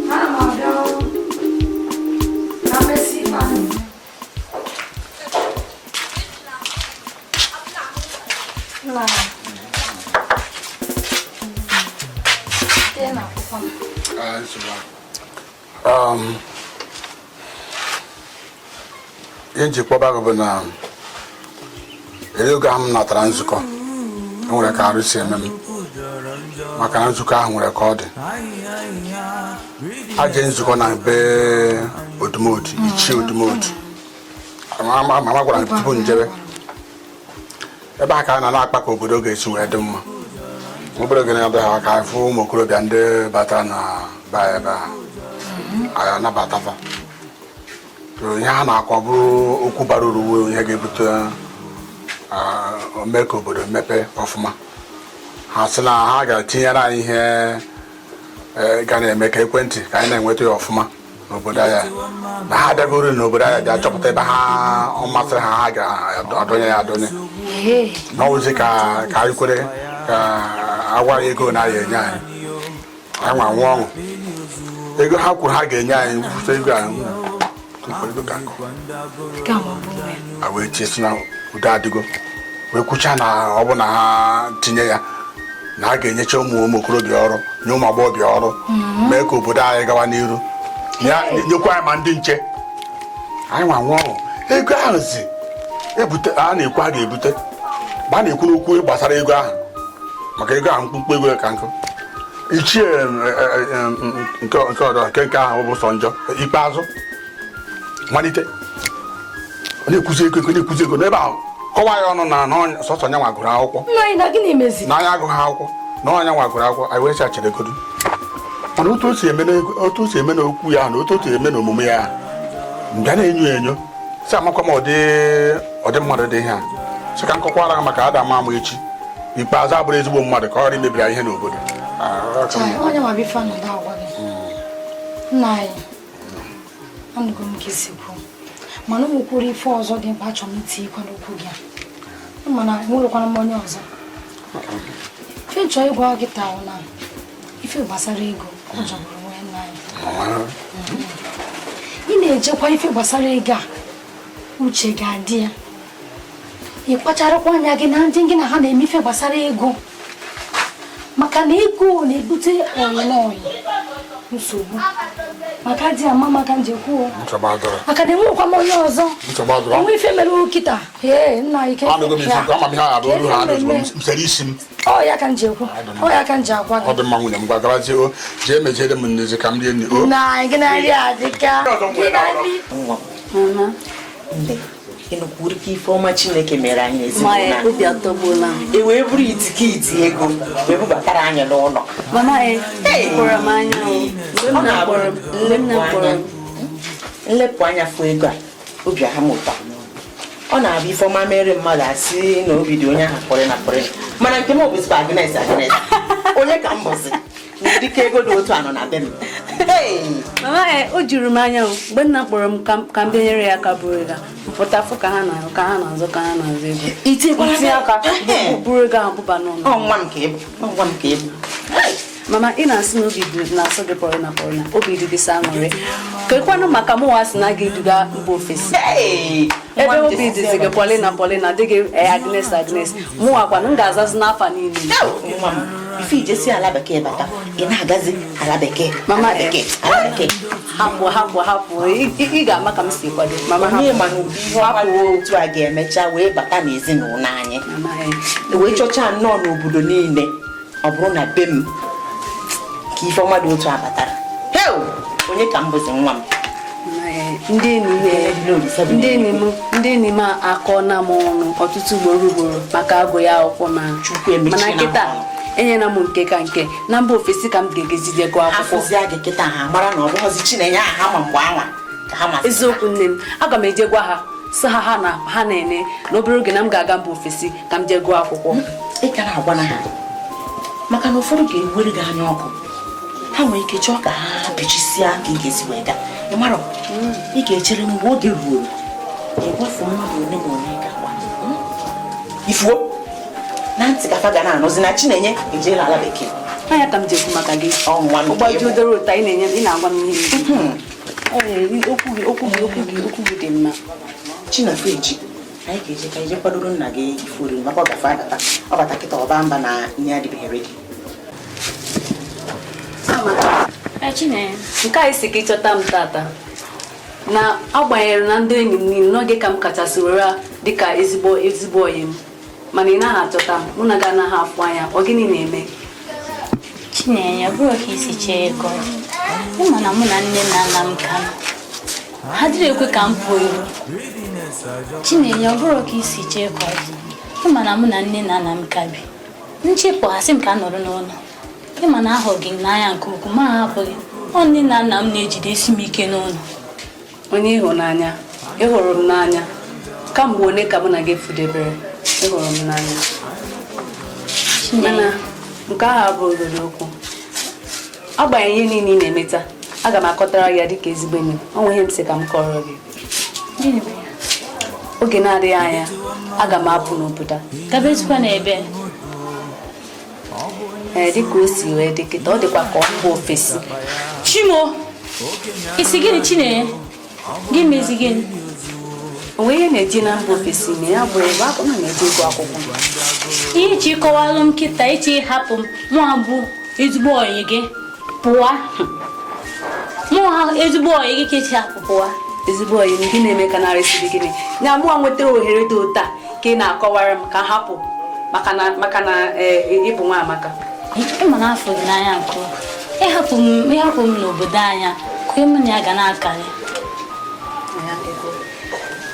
Mama do. Amesi mami. La. Tena papa. Yenji kwa bago bana. Elioga am na tranzuko. Nwere ka arụ si eme m maka na nzukọ ahụ nwere ka ọ dị a je nzukọ na be odumodu ichie odumodu mama gwara m tupu njebe ebe a ka a na-akpa ka obodo ga-esi wee dị mma obodo gị na-adịghị aka ịfụ ụmụ okorobịa ndị batara na ba ebe a anabatafa ihe ha na-akọ bụrụ okwu bara uru ihe ga-ebute mee ka obodo mepe ọfụma ha sị na ha ga-etinyere anyị ihe ga na-eme ka ekwentị ka anyị na-enweta ya ọfụma n'obodo anyị na ha abịagoro n'obodo anyị ji achọpụta ebe ha ọ masịrị ha ha ga-adọnye ya adọnye n'ọwụzi ka anyị kwere ka agwa ego na-aya enye anyị anyị nwa nwa ọṅụ ego ha kwuru ha ga-enye anyị kwụsị ego anyị wee chesi na udo adịgo wee kwucha na ọ bụ na ha tinye ya na a ga-enyecha ụmụ okorobịa ọrụ nye ụmụ agbọghọbịa ọrụ mee ka obodo anyị gawa n'iru nyekwa anyị ma ndị nche anyị nwa nwa ọrụ ego ahụ zi ebute a na-ekwu a ga-ebute ma a na-ekwu n'okwu gbasara ego ahụ maka ego ahụ mkpụmkpụ ego ka nkụ ichie nke ọdọ nke ahụ bụ sọ njọ ikpeazụ malite na-ekwuzi ego n'ebe ahụ kọwa ya ọnụ na sọsọ nya nwagụrụ akwụkwọ na anya agụghị akwụkwọ na ọnya nwagụrụ akwụkwọ anyị wee chachere egodu mana otu o si eme n'okwu ya na otu o si eme n'omume ya mbịa na-enyo si amakwa ma ọdị mmadụ dị ihe a sị ka nkọkwara ha maka ada ama echi ikpeazụ abụrụ ezigbo mmadụ ka ọ ghara imebiri ihe n'obodo mana ụmụ kwuru ife ọzọ dị mkpa achọrọ m itinye ikwe n'okwu gị mana nwụrụkwana m onye ọzọ ife nchọ ịgwa gị taa na ife gbasara ego ọ jọgburu onwe nna anyị ị na-ejekwa ife gbasara ego a uche ga-adị ya ịkpacharakwa anya gị na ndị gị na ha na-eme ife gbasara ego maka na ego na-ebute oyi n'oyi nsogbu maka di ama maka njekwu Ntobadoro. akademi kwa mo onye ọzọ Ntobadoro. enwe ife mere ukita nna ike Anago mi fu ama mi ha ado ru ha ado mseri sim. ọ ya ka njekwu ọ ya ka nje akwa Ọ dị mma nwunye m gwagara je o je mejede m nnezi ka m rie ni o. na gị na ri adịka mama ịnụkwuru ka Ifeọma Chineke mere anyị ezigbo obi atọgbuola m. e wee bụrụ itikiti ego wee bubatara anyị n'ụlọ. Mama kpọrọ m anya nlepụ anya fụ ego a obi aha m ụtọ. Ọ na-abụ Ifeọma mere mmadụ asị na obi dị onye ahụ kpọrị na kpọrị mana nke m obụzikwa Agnes onye ka m bụzi dịka ego dị otu anọ na be m. Mama o juru m anya mgbe nna kpọrọ m ka m bịanyere ya aka bụrụ ego mpụta fụ ka ha na-azụ ego itinye aka bụrụ ego ahụ bụba n'ụlọ. Nwa m ka ịbụ mama ị na-asị na obi na-asọ gị pọrị na obi dị gị sa aṅụrị kekwanụ maka mụnwa sị na ga-eduga mba ofesi ebe obi dịzi gị Paulina dị gị Agnes mụnwa kwanụ m ga-azazi n'afọ niile. ife ijesi ala bekee bata ị na-agazi ala bekee. Mama hapụ ị ga-ama ka m si kwado mama ihe mana ụdị ihe ọkụ otu a ga-emecha wee bata n'ezinụlọ anyị wee chọcha nnọọ n'obodo niile ọ bụrụ na be m ka Ifeọma dị otu a batara onye ka m bụzi nwa m. ndị enyi m akọna m ọnụ ọtụtụ ugboro maka agụ ya akwụkwọ mana kịta enyela m nke ka nke na mba ofesi ka m ga-egezide gụọ akwụkwọ ha mara na ọ bụghịzi Chinenye aha ma mgbe anwa ka ha masị. Eziokwu nne m aga m eje gwa ha sị ha na-ene n'obere oge na m ga-aga mba ofesi ka m jee gụọ akwụkwọ. Ị ka na-agwa na ha maka na ụfọdụ ga-ewere gị anya ọkụ ha nwere ike chọọ ka ha bichisịa ka ị ga-esi wee gaa ị mara ị ga-echere mgbe oge ruo ịgwafu mmadụ ole ma onye ga-agwa ifuo na ntị kafa ga na-anụzi na Chinenye ejeela ala bekee. Anya ka m jekwu maka gị ụgbọji odoro ụta ị na-enye ị na-agwa m ihe okwu gị dị mma. Chinafọ eji anyị ga-eje ka ije kwadoro nna gị ife oriri maka ọ gafe abata ọ bata kịta ọba mba na ihe adịbeghị redi. Nke a isi ka ịchọta m tata na agbanyere na ndị enyi m niile n'oge ka m kachasị were dịka ezigbo oyi m mana ị naghị achọta m mụ na gị anaghị afụ anya ọ gịnị na-eme? Chinenye bụrụ ka isi chee ego ịma na mụ na nne na nna m ka ha dịrị ekwe ka m pụọ iro. Chinenye ọ bụrụ ka isi chee ego ịma na mụ na nne na nna m ka bi nchepụ asị m ka nọrọ n'ụlọ ịma na ahụ gị n'anya nke ukwuu ma hapụghị ọ nne na nna m na-ejidesi m ike n'ụlọ. Onye ịhụnanya ịhụrụ m n'anya kamgbe one ka mụ na gị fudebere ịhụrụ m n'anya mana nke ahụ abụghị okwu agbanyeghị ihe niile ị na-emeta aga m akọtara ya dịka ezigbo enyi ọ nwe ihe m sị ka m kọrọ gị. Oge na-adịghị anya aga m apụ n'obodo gabezikwa n'ebe dịka o si wee dị kịta ọ dịkwa ka ọ bụ ofesi. Chimo isi gịnị Chinenye gị mezi gịnị? Onwe ihe na-eji na mba ofesi na ya bụ ebe akụ na na-eji ịgụ akwụkwọ. Ihe ji kọwalụ m kịta iche hapụ m nwa bụ ezigbo ọyị gị pụwa nwa ezigbo ọyị gị kechi hapụ pụwa. Ezigbo ọyị m gị na-eme ka narịsiri gịnị nya mụọ nwetara ohere dị ụta ka ị na-akọwara m ka hapụ maka na ịbụ nwa amaka. Ịma na afọ gị n'anya nke ịhapụ m n'obodo anya ka m na ya ga na-akarị.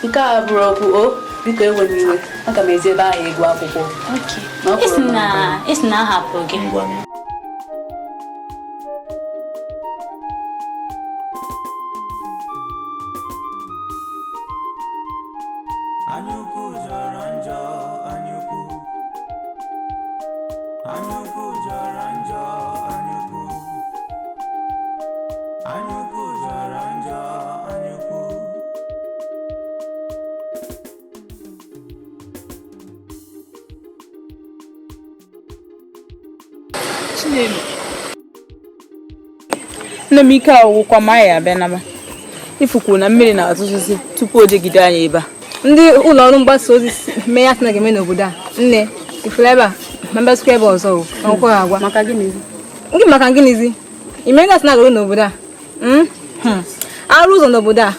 Nke a bụrụ okwu o biko enwere iwe aga m ezi ebe ahụ ịgụ akwụkwọ. Isi na ahapụ gị nne m ike ọgwụkwa ma ya abịa naba ifukwuru na mmiri na-atụtụzi tupu o jegide anyị ebe a. Ndị ụlọ ọrụ mgbasa ozi mee ya na ga-eme n'obodo a nne ifuru ebe a ma mbesịkwa ebe ọzọ akwụkwọ ha agwa maka gịnịzi Imenga sina lo n'obodo a. Arụ ụzọ n'obodo a.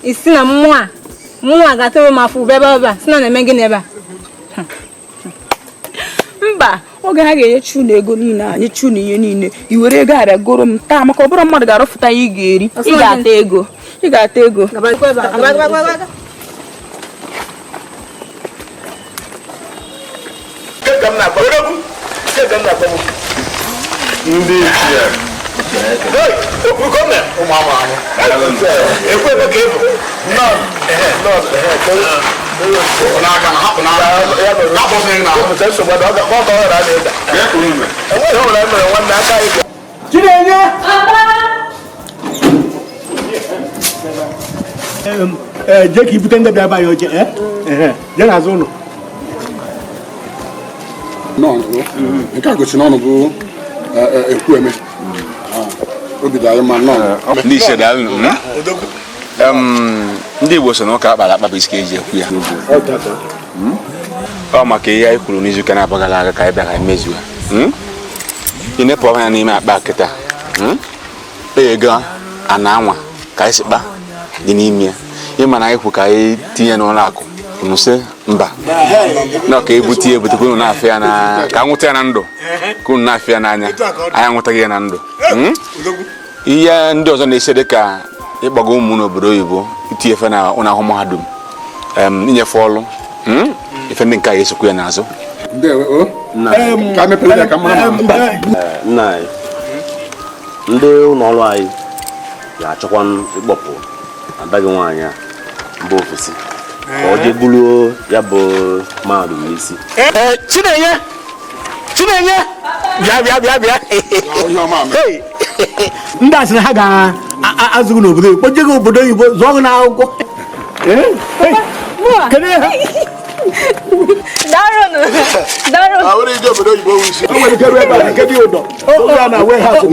Isi na mmụọ ga-atụrụ m afọ ebe ọba sina na-eme gịnị ebe a. Mba, oge ha ga-enye chunu ego niile anyị chunu ihe niile i were ego abịa goro m taa maka ọ bụrụ mmadụ ga-arụfụta ya ị ga-eri ị ga-ata ego ndị je ka ibute ndị bịa ya oche je n'azụ ụlọ nke a gosi n'ọnụ bụ Ekwueme obi dị anyị mma nnọọ ndị ise daalụ ndị Igbo so n'ụka akpara akpa bụ isi ka eji ekwu ya ọ maka ihe anyị kwuru n'izuụka na-abagala aga ka anyị bịa ka anyị mezuo ịnepụ anya n'ime akpa kịta ego a na-anwa ka anyị si kpa dị n'ime ya ịma na anyị kwu ka anyị tinye n'ụlọ akụ nụsị mba na ka ebute ka unu na-afịa ya na ka nwụta ya na ndụ ka unu na-afịa ya n'anya anyị anwụtaghị ya na ndụ ihe ndị ọzọ na-ese dị ka ịgbago ụmụ n'obodo oyibo itinye efe na ụlọ ahụ mahadum inyefe ọrụ ife ndị nke a ga-esokwu ya n'azụ nna anyị ndị ụlọ ọrụ anyị ga-achọkwa ịkpọpụ adaghị nwaanyị a mba ofesi ka ọ jee buru ya bụ mahadum n'isi Chinenye bịa ndị asịrị ha ga-azụghị n'obodo oyibo kpojego obodo oyibo zụọ gị n'akwụkwọ Ahora ije obodo oyibo wisi. O nwere ike ebe a nke dị ụdọ oge a na warehouse ọ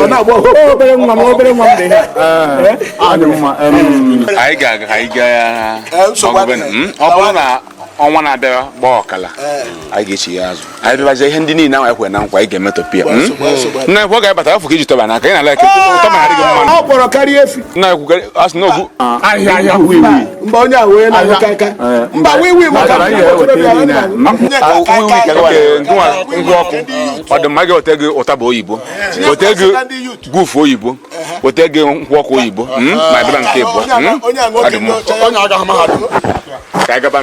na-agba obere nwa m dị anyị ga-aga ka anyị gaa ọ bụrụ na ọnwa na-abịa gbaa ọkala anyị ga-echi ya azụ anyị bịabazie ihe ndị niile ahụ anyị kwere na nkwa anyị ga-emetọpụ ya nna ekwu ọ ga-abata afọ ka iji tọba n'aka anyị na-ala ụtọ ma adịghị mmanụ ọ kpọrọ karịa efi nna ekwu asị na ogwu ahịa mba onye ahụ onye na-ahụ aka mba wiwi maka ngwa ọkụ ọdụmma gị ote gị ụtaba oyibo ote gị gufu oyibo ote gị nkwụ ọkụ oyibo ma dịba nke bụ ka anyị gaba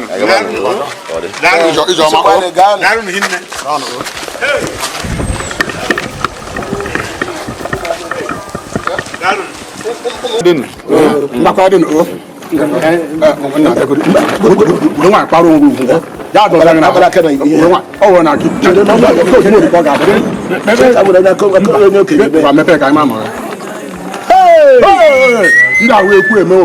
ndị ahụ Ekwueme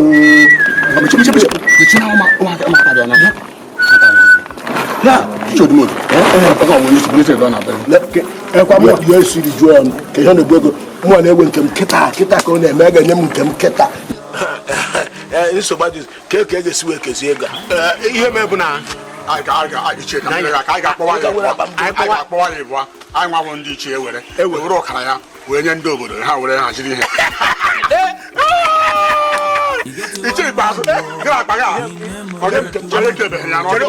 mụ na-egwe nke m kịta ka ọ na-eme ga-enye m nke m kịta nsogbu dị ka e ga-esi wee kezie ego ihe mee bụ na anyị ga-akpọwa ya ịbụa anyị nwabụ ndị ichie were ọkara ya wee nye ndị obodo ha were haziri ihe iche ikpeazụ gara akpa ya ekebeghị ya n'ọrụ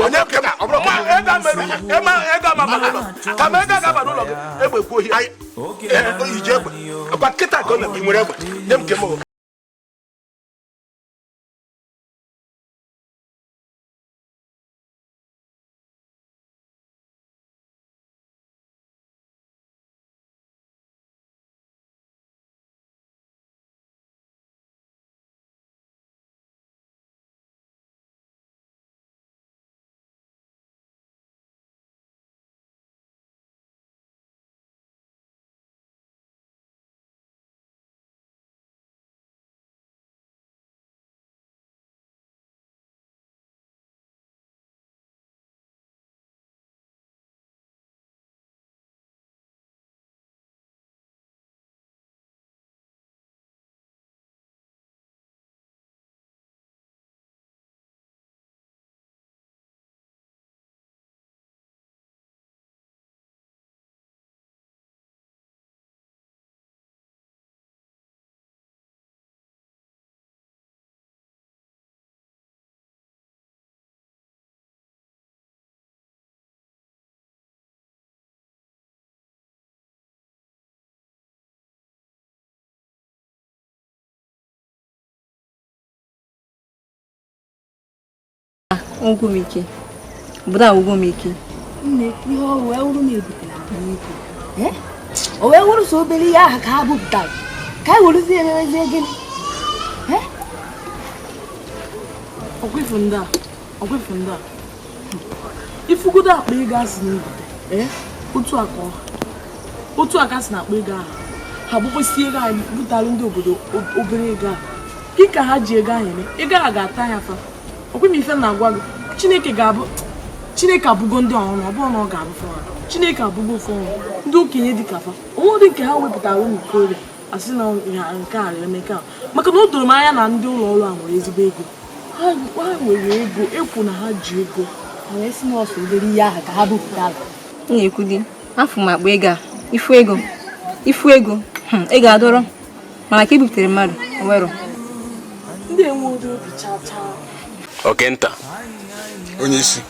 Ugumike. Buda Ugumike. Nne, ihe o wee wuru m ebutela n'iko. O wee wuru so obere ihe ahụ ka ha bupụtara. Ka anyị werezie emewezie gịnị? Ọkwefu ndị a. Ifugodo akpa ego asị n'ebute. Otu aka si na akpa ego ahụ. Ha gbukpọsie ego anyị butara ndị obodo obere ego ahụ. Ka ha ji ego ahụ eme, ego ahụ ga-ata ya afa. Ọkwe m ife na-agwa gị, Chineke abụgo ndị ọhụrụ, ọ bụrụ na ọ ga-abụ fọrọ. Chineke abụgo fọrọ ndị okenye dịka fa. Onwere nke ha wepụtara ụmụ ikorobịa asị na nke a eme nke a. Maka na o doro m anya na ndị ụlọ ọrụ a nwere ezigbo ego. Ha nwere ego, ekwu na ha ji ego. Ha wee si n'ọsọ obere ihe ahụ ka ha bupụtara. Na-ekwu di, afọ m akpa ego a, ifu ego. Ego adọrọ. Mana ka ebuputere mmadụ, owero. Ndị enwe ụdị obi chaa. Okenta. Onye isi.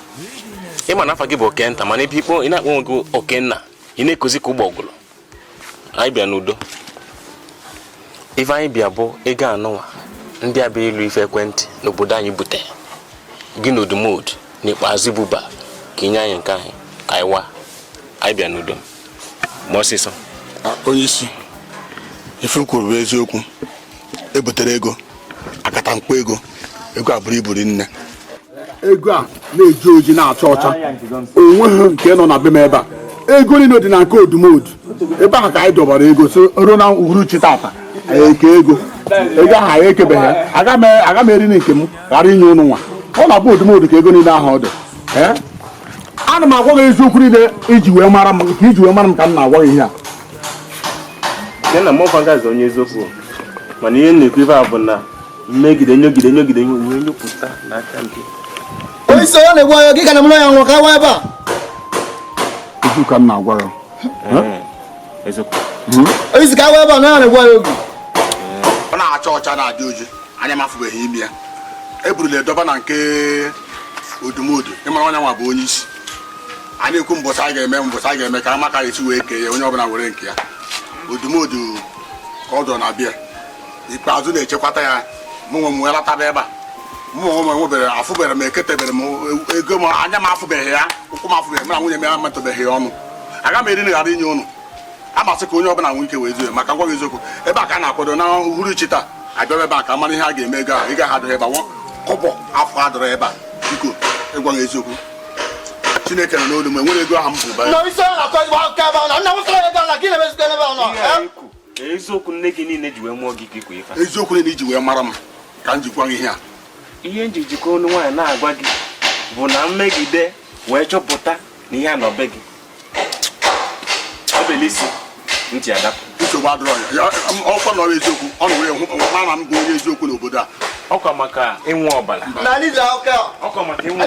Ịma na afa gị bụ Okenta, mana ebe ikpo ị na-akpọ gị Okenna, ị na-ekozi ka ụgbọ ọgụlụ. Anyị bịa n'udo. Ife anyị bịa bụ ego anụnwa ndị abịa ilu ife ekwentị n'obodo anyị bute. Gị n'odumod n'ikpeazụ buba ka inye anyị nke anyị ka anyị wa. Anyị bịa n'udo. Ma ọsịsọ. Onye isi. Ife m kwuru bụ eziokwu. Ebutere ego. Akata mkpa ego abụrụ iburi nne. Ego a na-eji oji na-acha ọcha. Onweghị nke nọ na be m ebe a. Ego niile dị na nke odumodu. Ebe ahụ ka anyị dọbara ego so ruo na uhuruchi tata. Anyị eke ego ahụ anyị ekebeghị. Aga m eri na nke m ghara inye ụnụ nwa. Ọ na-abụ odumodu ka ego niile ahụ ọ dị. Ana m agwa gị eziokwu niile iji wee mara m ka m na-agwa gị ihe a. Nna m ọkwa onye eziokwu. Mana ihe na-ekwu ife a bụ na mmegide nyogide wee nyopụta n'aka nke. Onye isi onye na-egwu anya gị ka na mụrụ ya nwụrụ ka awa ebe a. Eziokwu ka m na-agwa ya. Eziokwu. Onye isi ka awa ebe a na ya na-egwu anya oge. Ọ na-acha ọcha na-adị oji. Anya m afụbeghị ime ya. Eburula edoba na nke odumodu. Ịmara onye nwa bụ onye isi. Anyị ekwu mbọsị anyị ga-eme ka amaka esi wee kee ya onye ọbụla were nke ya. Odumodu ka ọ dọ na-abịa. Ikpeazụ na-echekwata ya mụ nwe m wee lataba ebe a. Mụ onwe m nwebere afụbere m eketebere m ego m anya m afụbeghị ya ụkwụ m afụbeghị m na nwunye m ya metụbeghị ya ọnụ. Aga m eri na ghara inye ụnụ. Amasị ka onye ọbụla nwee ike wee zuo maka gwa gị eziokwu ebe a ka na-akwado na uhuruchi taa abịa ebe a ka mara ihe a ga-eme ego ahụ ị gaghị adịrị ebe a kọbọ afọ adịrị ebe a biko ịgwa gị eziokwu Chineke nọ n'olu m enwere ego ahụ m bụ eziokwu nne gị niile ji wee mụọ gị ikwu ife. Eziokwu niile iji wee mara m ka m ji gwa gị ihe a. Ihe njijikọ ọnụ nwaanyị na-agwa gị bụ na mmegide wee chọpụta na ihe a nọbe gị. Ọ bụ elisi ntị adapụ. Nsogbu adịrọ ya ọkwa nọrọ eziokwu ọ nọ wee hụ na m bụ onye eziokwu n'obodo a. Ọkwa maka ịnwe ọbara. Ọkwa maka ịnwe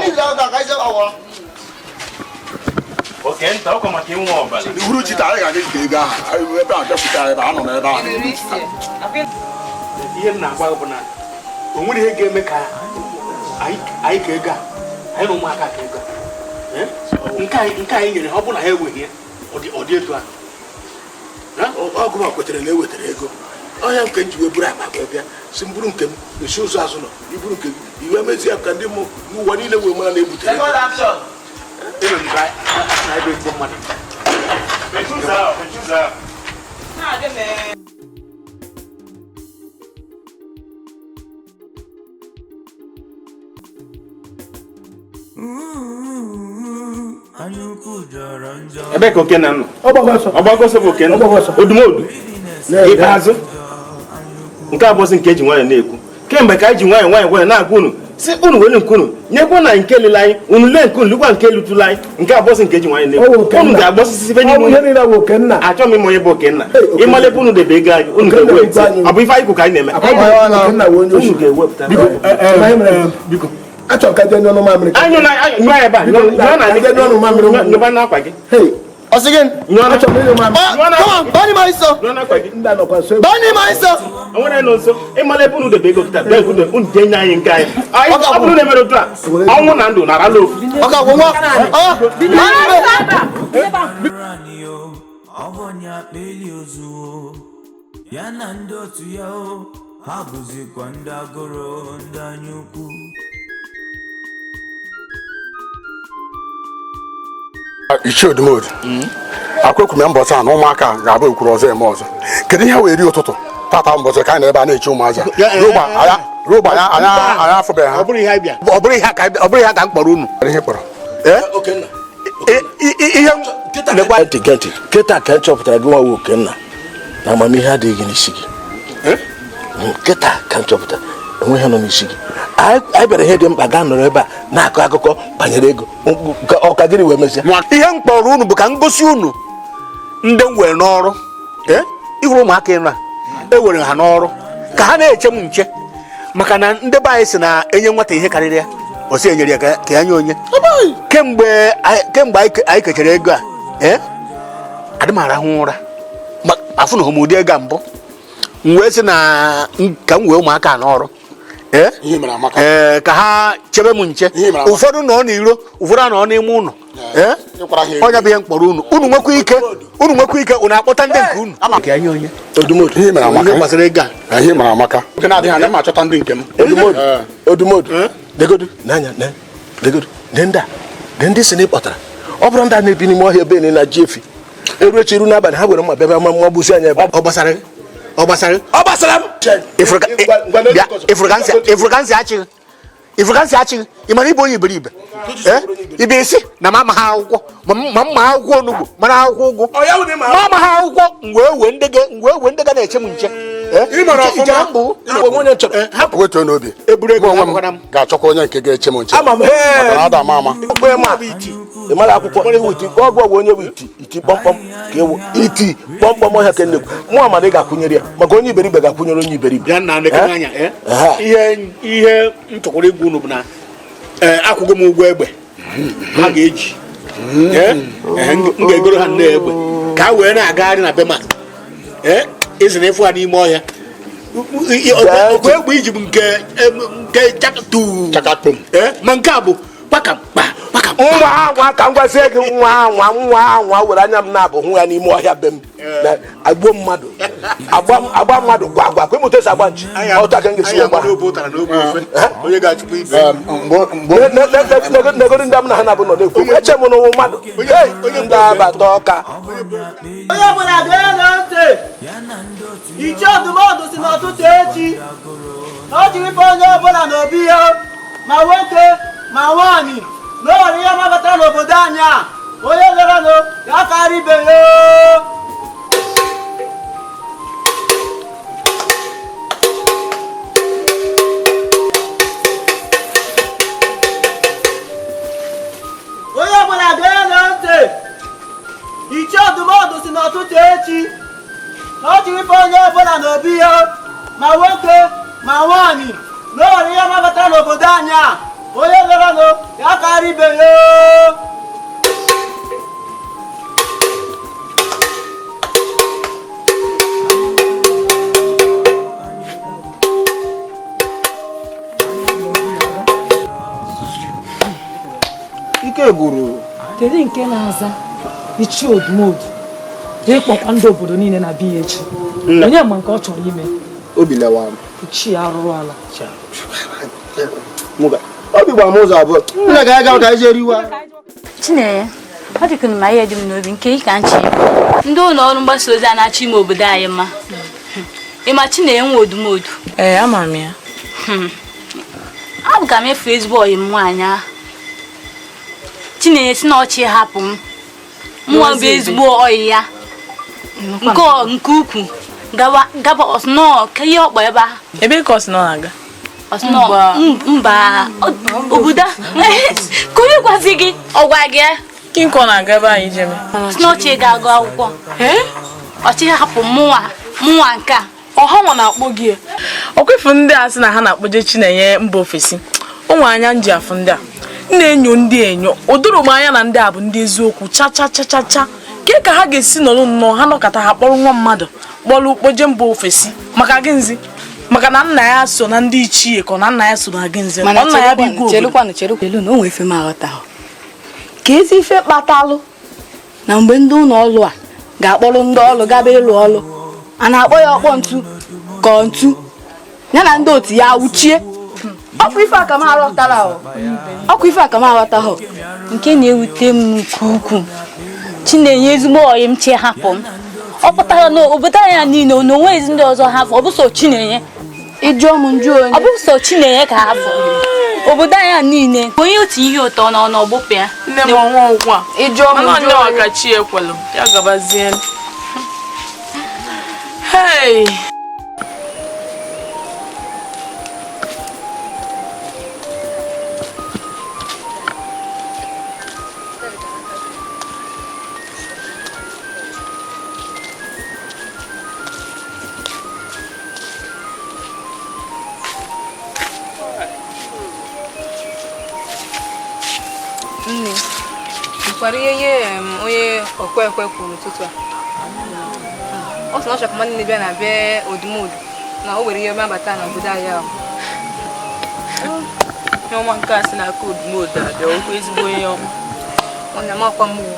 Okenta, ọkwa maka ịnwe ọbara. Uhuruchi taa anyị ga-aga ike ego ahụ ebe a bịapụta ebe a nọ n'ebe ahụ. Ihe m na-agwa bụ na o nwere ihe ga-eme ka anyị ka ego a anyị na ụmụaka ka ego a nke anyị nyere ha ọ bụ na ha enweghị ya ọ dị etu a ọgụ ma kwetere na ewetara ego ọnya nke m ji wee buru akpa wee bịa si mburu nke m esi ụzọ azụ nọ iburu nke gị iwe mezie ya ka ndị m n'ụwa niile wee mara na ebutere ebe ezigbo mmadụ Ebe ka Okenna nọ? Ọgbagọsọ bụ Okenna. Odumodu. Ikpeazụ. Nke abụọsị nke eji nwanyị na-ekwu. Kemgbe ka anyị ji nwanyị na-agwa unu si unu were nke unu nyekwa na nke lele anyị unu lee nke unu lukwa nke lutụrụ anyị nke abụọsị nke eji nwanyị na-ekwu. Unu ga-agbọsịsị ife n'ime unu. Achọ m ịma onye bụ Okenna. Ịmala ebe unu debe ego anyị unu ga-ewepụta. Ọ bụ ife anyị kwu ka anyị na-eme. Unu ga-ewepụta. Biko achọ ka je n'ọnụ mamịrị. Anyị nyụọ ebe a. Nyụọ n'akwa gị. Again, Bani myself. Bani myself. I want to know so. Emale punu de bego kita. Bego de un denya yinga. Ai, abunu de mero tra. Awu na ndo na ralo. Oga wonwa. Ogonya beli ozu. Ya na ndo tu ya o. Habuzi kwanda goro ndanyuku. Ichie Odumodu. Akwekwu m mbọsị a na ụmụaka ga-abụ ekwuru ọzọ eme ọzọ. Kedu ihe wee ri ụtụtụ tata mbọsị ka anyị na ebe a na-eche ụmụazị ruo anya afọbeghị ha. Ọ bụrụ ihe ka m kpọrọ unu. Ihe kpọrọ ihe kịta ka chọpụtara gị nwawo Okenna na amamihe adịghị n'isi gị. Kịta ka chọpụtara enweghị nọ n'isi gị. Anyị bịara ihe dị mkpa gaa nọrọ ebe a na-akọ akụkọ banyere ego ọka gịnị wee mesịa. Ihe m kpọrọ unu bụ ka m gosi unu ndị m were n'ọrụ ịhụrụ ụmụaka ịnụ a ewere ha n'ọrụ ka ha na-eche m nche maka na ndị be anyị si na enye nwata ihe karịrị ya o si enyere ya ka ya nye onye. Kemgbe anyị kechara ego a adị m arahụ ụra afụ na ụdị ego a mbụ m wee sị na ka m wee ụmụaka n'ọrụ ka ha chebe m nche. Ụfọdụ nọ n'iro ụfọdụ nọ n'ime ụlọ onye bụ ihe mkpọrọ unu nwekwa ike unu akpọta ndị nke unu ka anyị onye Odumodu ihe gbasara ego a ihe mara amaka oge na-adịghị anya ma achọta ndị nke m. Odumodu degodu n'anya degodu ndị si na ịkpọtara ọ bụrụ ndị a na-ebi n'ime ọhịa ebe na ji efi eru echi iru n'abalị ha were mma bịa ma gbusi anya ebe ọ gbasara m ifrukansi achịghị ị mara ịbụ onye iberibe ibe isi na ma ha akwụkwọ ma mma akwụkwọ onugbu mana akwụkwọ ụgwụ ma ha akwụkwọ mgbe ewe ndị ga na-eche m nche hapụ n'obi onwe m ga-achọkwa onye nke ga-eche m nche ada ama ị mara akwụkwọ ọgwụ onye bụ iti kpọmkpọm ka ewu iti kpọmkpọm ọhịa ka nnekwu mụ amara ị ga-akwụnyere ya maka onye iberibe ga-akwụnyere onye iberibe. Ihe ntụkwara egwu unu bụ na akwụgo m ụgwọ egbe ha ga-eji m ga-egoro ha nnọọ egbe ka ha wee na-agagharị na bema ịzụ na ịfụ ha n'ime ọhịa. Ọgwụ egbe iji bụ nke chakatụ ma nke a bụ kpakakpa nwa anwa ka m gwazie gị nwa anwa were anya m na-abụ hụ ya n'ime ọhịa be m agbuo mmadụ agba mmadụ gwa ka ịmụta esi agba nchi ọta ka m ga-esi gba negoro ndị m na ha na-abụ nọ na-ekwu eche m n'ụwụ mmadụ ndị abata ọka onye ọbụla ga-ege ntị Ichie Odumodu si n'ọtụtụ echi na ọ jiri ife onye ọbụla n'obi ya ma nwoke ma nwaanyị na o nwere ihe mabata n'obodo anyị a onye lerenụ ya karịa ibe ya. onye ọbụla ga-ege ntị Ichie Odumodu si n'ọtụtụ echi na ọ jiri ife onye ọbụla n'obi ya ma nwoke ma nwaanyị na o nwere ihe mabata n'obodo anyị a onye lerenụ ya karịa ibe ya. ike gwụrụ. Kedu nke na-aza Ichie Odumodu ịkpọkwa ndị obodo niile na biya echi onye ma nke ọ chọrọ ime obi lewa chi arụrụ ala obi gba m ụzọ abụọ nne ga-aga ka ije riwa Chinenye ọ dịka na ihe dị m n'obi nke ị ka nchi ndị ụlọ ọrụ mgbasa ozi a na-achọ ime obodo anyị mma ịma Chinenye nwa Odumodu. Ama m ya. Abụ ka m efu ezigbo ọyị m nwaanyị ahụ Chinenye si na ọchị hapụ m mụọ bụ ezigbo ọyị ya nke ukwu gaba ọsụnọ ka ihe ọkpọ ebe ahụ ebe ka ọsụnọ na-aga mba obodo ka onye gwazi gị ọgwa gị kinkọ na-aga ebe anyị jeme ọchị ga-agụ akwụkwọ ọchị hapụ mụnwa nke a ọha nwa na-akpọ gị ọkwefu ndị a sị na ha na-akpọje Chinenye mba ofesi onwe anya nji afụ ndị a na-enyo ndị enyo odoro m anya na ndị a bụ ndị eziokwu cha ke ka ha ga-esi nọrọ nnọọ ha nọkọta ha kpọrọ nwa mmadụ kpọrọ ukpoje mba ofesi maka gị nzi maka na nna ya so na ndị ichie ka na nna ya so na gị nzi nna ya bụ igwe cherekwanụ na o nwee ife m aghọtahụ ka ezi ife kpatalụ na mgbe ndị ụlọ ọrụ a ga-akpọrọ ndị ọrụ gaba ịlụ ọrụ a na-akpọ ya ọkpọ ntu ka ntu ya na ndị otu ya wuchie ọkwa ife aka m aghọtahụ nke na-ewute m nke ukwuu. Chinenye ezigbo ọyị m chi hapụ m. Ọ pụtara na obodo anyị niile na onwe ezi ndị ọzọ hafụ, ọ bụ so Chinenye. Ịjụọ m njụ onye. Ọ bụ so Chinenye ka hafụ. Obodo anyị niile onye otu ihe ụtọ na ọnụ ọgbụpụ ya. Nne m ọnwa ugbu a. Ịjụọ m njụ onye. Mana ka chi ekwelu ya gabazie. Hey! Nne, nkwara ihe onye ọkwa ekwe kwuru ụtụtụ a. Ọ sị na ọ chọrọ ka mmadụ na-ebịa na be odumodu na o were ihe mabata n'obodo anyị ahụ. Ihe ọma nke a si n'aka odumodu abịa okwu ezigbo onye ọma. Ọ na-amakwa mmụọ.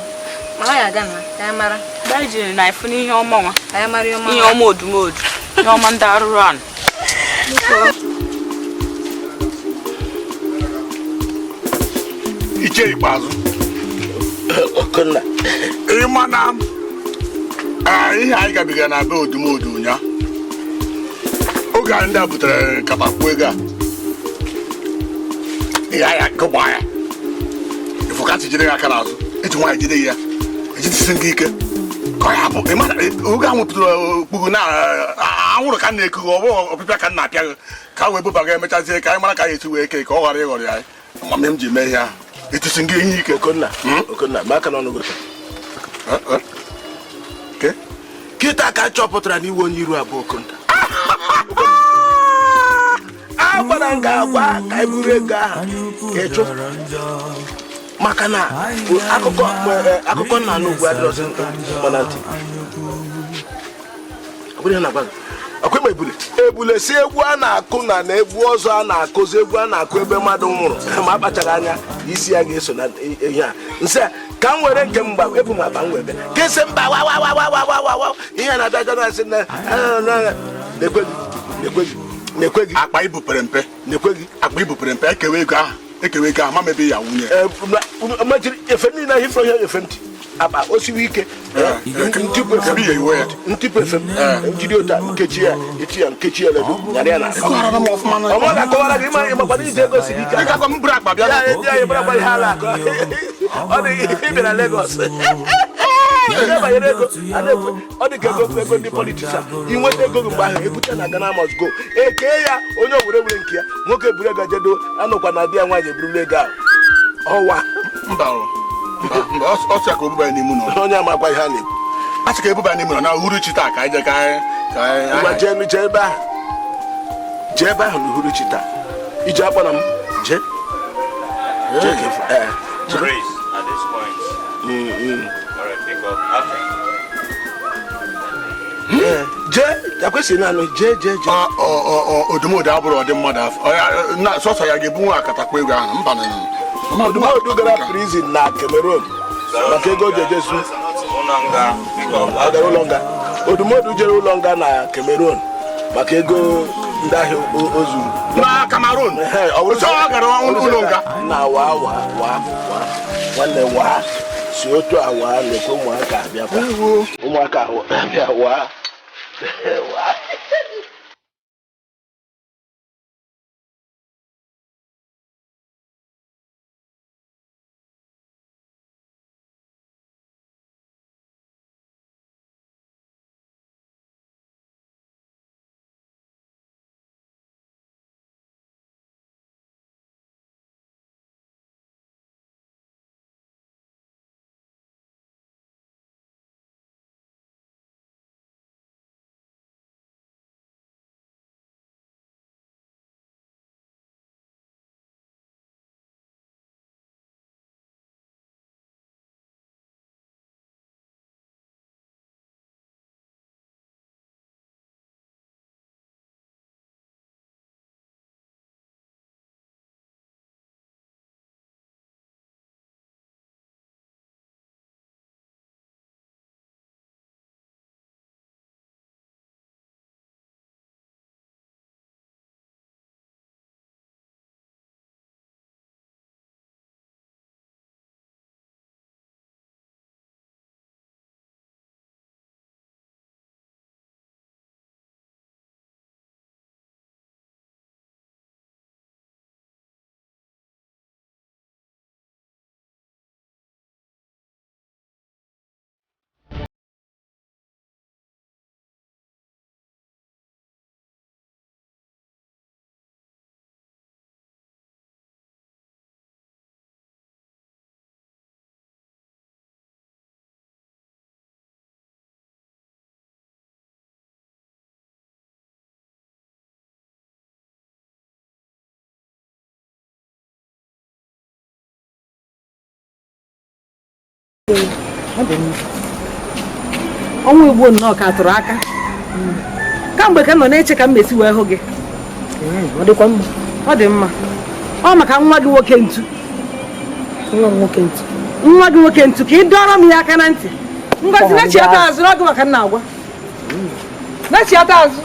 Ma anyị aga na ka anyị mara. Anyị jiri na ifu n'ihe ọma nwa. Anyị mara ihe ọma. Ihe ọma odumodu. Ihe ọma ndị arụrụ anụ. Iche ikpeazụ Okonna ịma na ihe anyị gabiga na be odumodu ụnya oge anyị ndị a butere kapakwu ego a ya gụgba ya ifụkatị jide ya aka n'azụ eji nwaanyị jide ya ejidisi gị ike ka ya bụ oge a nwepụtara okpugu na anwụrụ ka m na-ekughị ọ bụghị ọpịpịa ka m na-apịa gị ka wee bụba ga emechazie ka anyị mara ka anyị esi wee ke ka ọ ghara ịghọrọ ya ma m ji mee ihe ahụ etisi gị ihe ike Okonna ma aka n'ọnụ gụta kịta ka chọpụtara na iwe onye iru abụọ Okonna a gwara m ga-agwa ka anyị buru ego ahụ ịchụ maka na akụkọ nna anụ ugwu adịrọzi mana ntị ọkwa ma ebule si egwu a na-akụ na egwu ọzọ a na-akụzi egwu a na-akụ ebe mmadụ nwụrụ ma akpachara anya isi ya ga-eso na ihe a nsị ka m were nke mgba ebu m akpa m webe kesị mba wa ihe na-abịa na-asị na-ekwe gị akpa ibupere mpe akpa ibupere mpe ekewe ego ahụ ma mebe ya nwunye mejiri efe niile ahụ ifro ihe efe ntị akpa osiwe ike ntịpụ efe njiri ụta nkechi ya echi ya nkechi ya ledo nyara ya na ọma ga-akọwara gị ma makwana ije ego siri ike ya ndị anyị bụrakwa ihe ala akọ ọ dị ịbịa na Lagos ihe banyere ego ọ dị ka ego ndị politisa inweta ego gị mgbe ahụ ebute na Ghana must go ekee ya onye owere were nke ya nwoke buru ego jedo anụkwa na di ya nwaanyị eburula ego ahụ ọwa mba ọsịa ka obuba n'ime ụlọ onye amakwa ihe a na-ekwu asị ka ebuba n'ime ụlọ na uhuruchi taa ka anyị jee ebe ahụ na uhuruchi taa iji akpọna m jee akwesịrị naanị jee odumodu abụrụ ọdị mmadụ afọ sọsọ ya ga-ebu nwa akatakpa ego ahụ mba odumodu gara prison na Cameroon maka ego jejesu ụlọ nga odumodu jere ụlọ nga na Cameroon maka ego ndị ahịa o zuru na Cameroon ụlọ nga na nwanne wa si otu awa lekwe ụmụaka abịakwa ụmụaka abịa wa ọnwa Igbo nnọọ ka tụrụ aka kamgbe ka nọ na-eche ka m mesi wee hụ gị. Ọ dịkwa mma. Ọ dị mma. Ọ maka nwa gị nwoke Ntu. Nwa gị nwoke Ntu ka ị dọrọ m ya aka na ntị. Ngozi na-echiata azụ n'ọgụ maka nna agwa. Na-echiata azụ.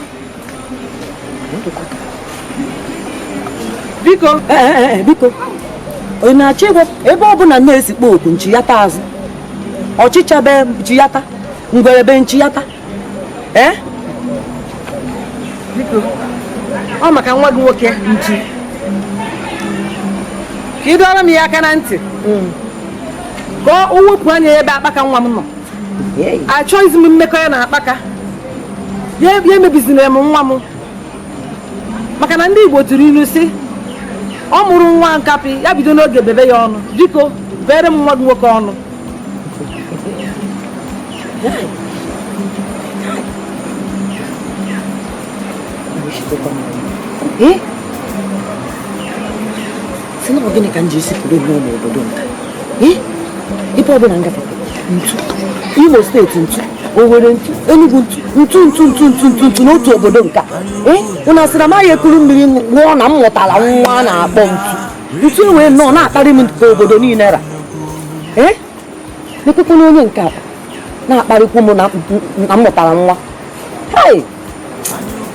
Biko. Biko. Onye na-achọ ịgwa ebe ọ bụla na-esikpo okwu nchiyata azụ. Ọchịcha be nchiyata, ngwere be nchiyata. Biko. Ọ maka nwa gị nwoke Ntu. Ka ị dọrọ m ya aka na ntị. Ka o wepụ anya ebe akpaka nwa m nọ. Achọghịzi m mmekọ ya na akpaka. Ya emebizina m nwa m. Maka na ndị Igbo tụrụ ilu sị ọ mụrụ nwa nkapị ya bido n'oge bebe ya ọnụ. Biko bere m nwa gị nwoke ọnụ. Si na gịnị ka m ji esi pụrụ ebe n'obodo nta? Ipe ọbụla ngafe Ntu, Imo steeti Ntu, Owerri Ntu, Enugu Ntu n'otu obodo nka. Unu asịrị m anya ekuru mmiri nwụọ na m mụtara nwa a na-akpọ Ntu ewee nọọ na-akparị m nke obodo niile ra. Nekwekwe na onye nke a na-akparịkwu m na m mụtara nwa.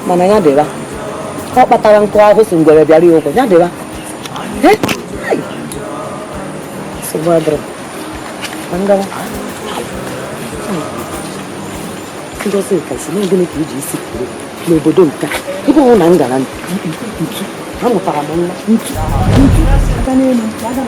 Mana ya dịra ọ kpatara nkụ ahụ si ngwere bịara ya ụgwọ ya dịra. Ngozi kasi na gịnị ka iji isi kwuru n'obodo nke ebe ọ na m gara Ntu amụtara m nwa Ntu aka n'elu aga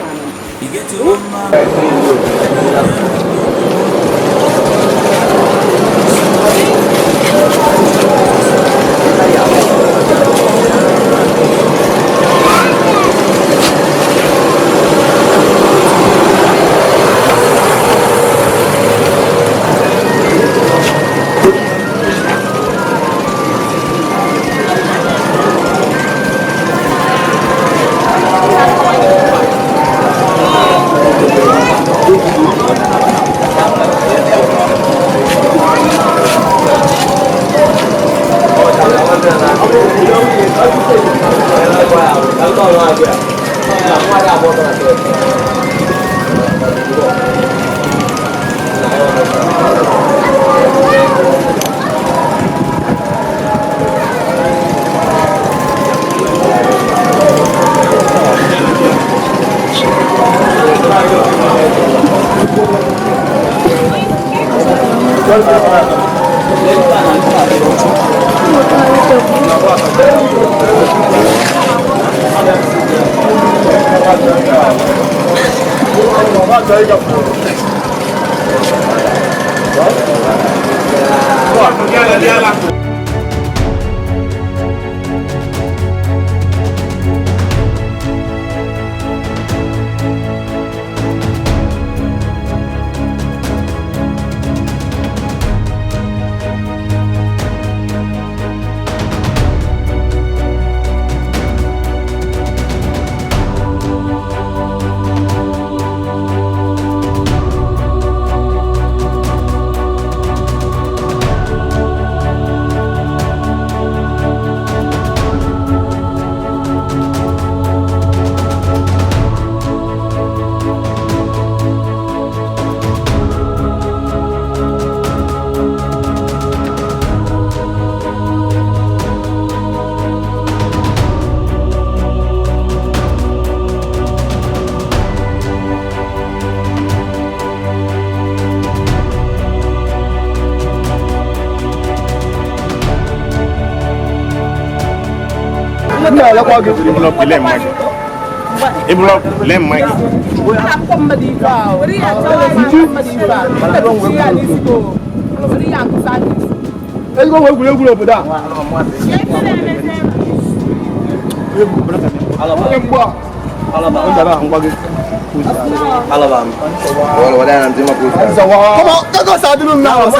Alabam. What I am doing my good. Come on, go Sadulu now.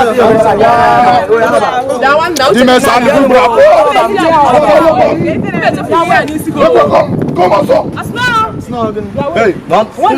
That one now. Come on, so. Hey, man. What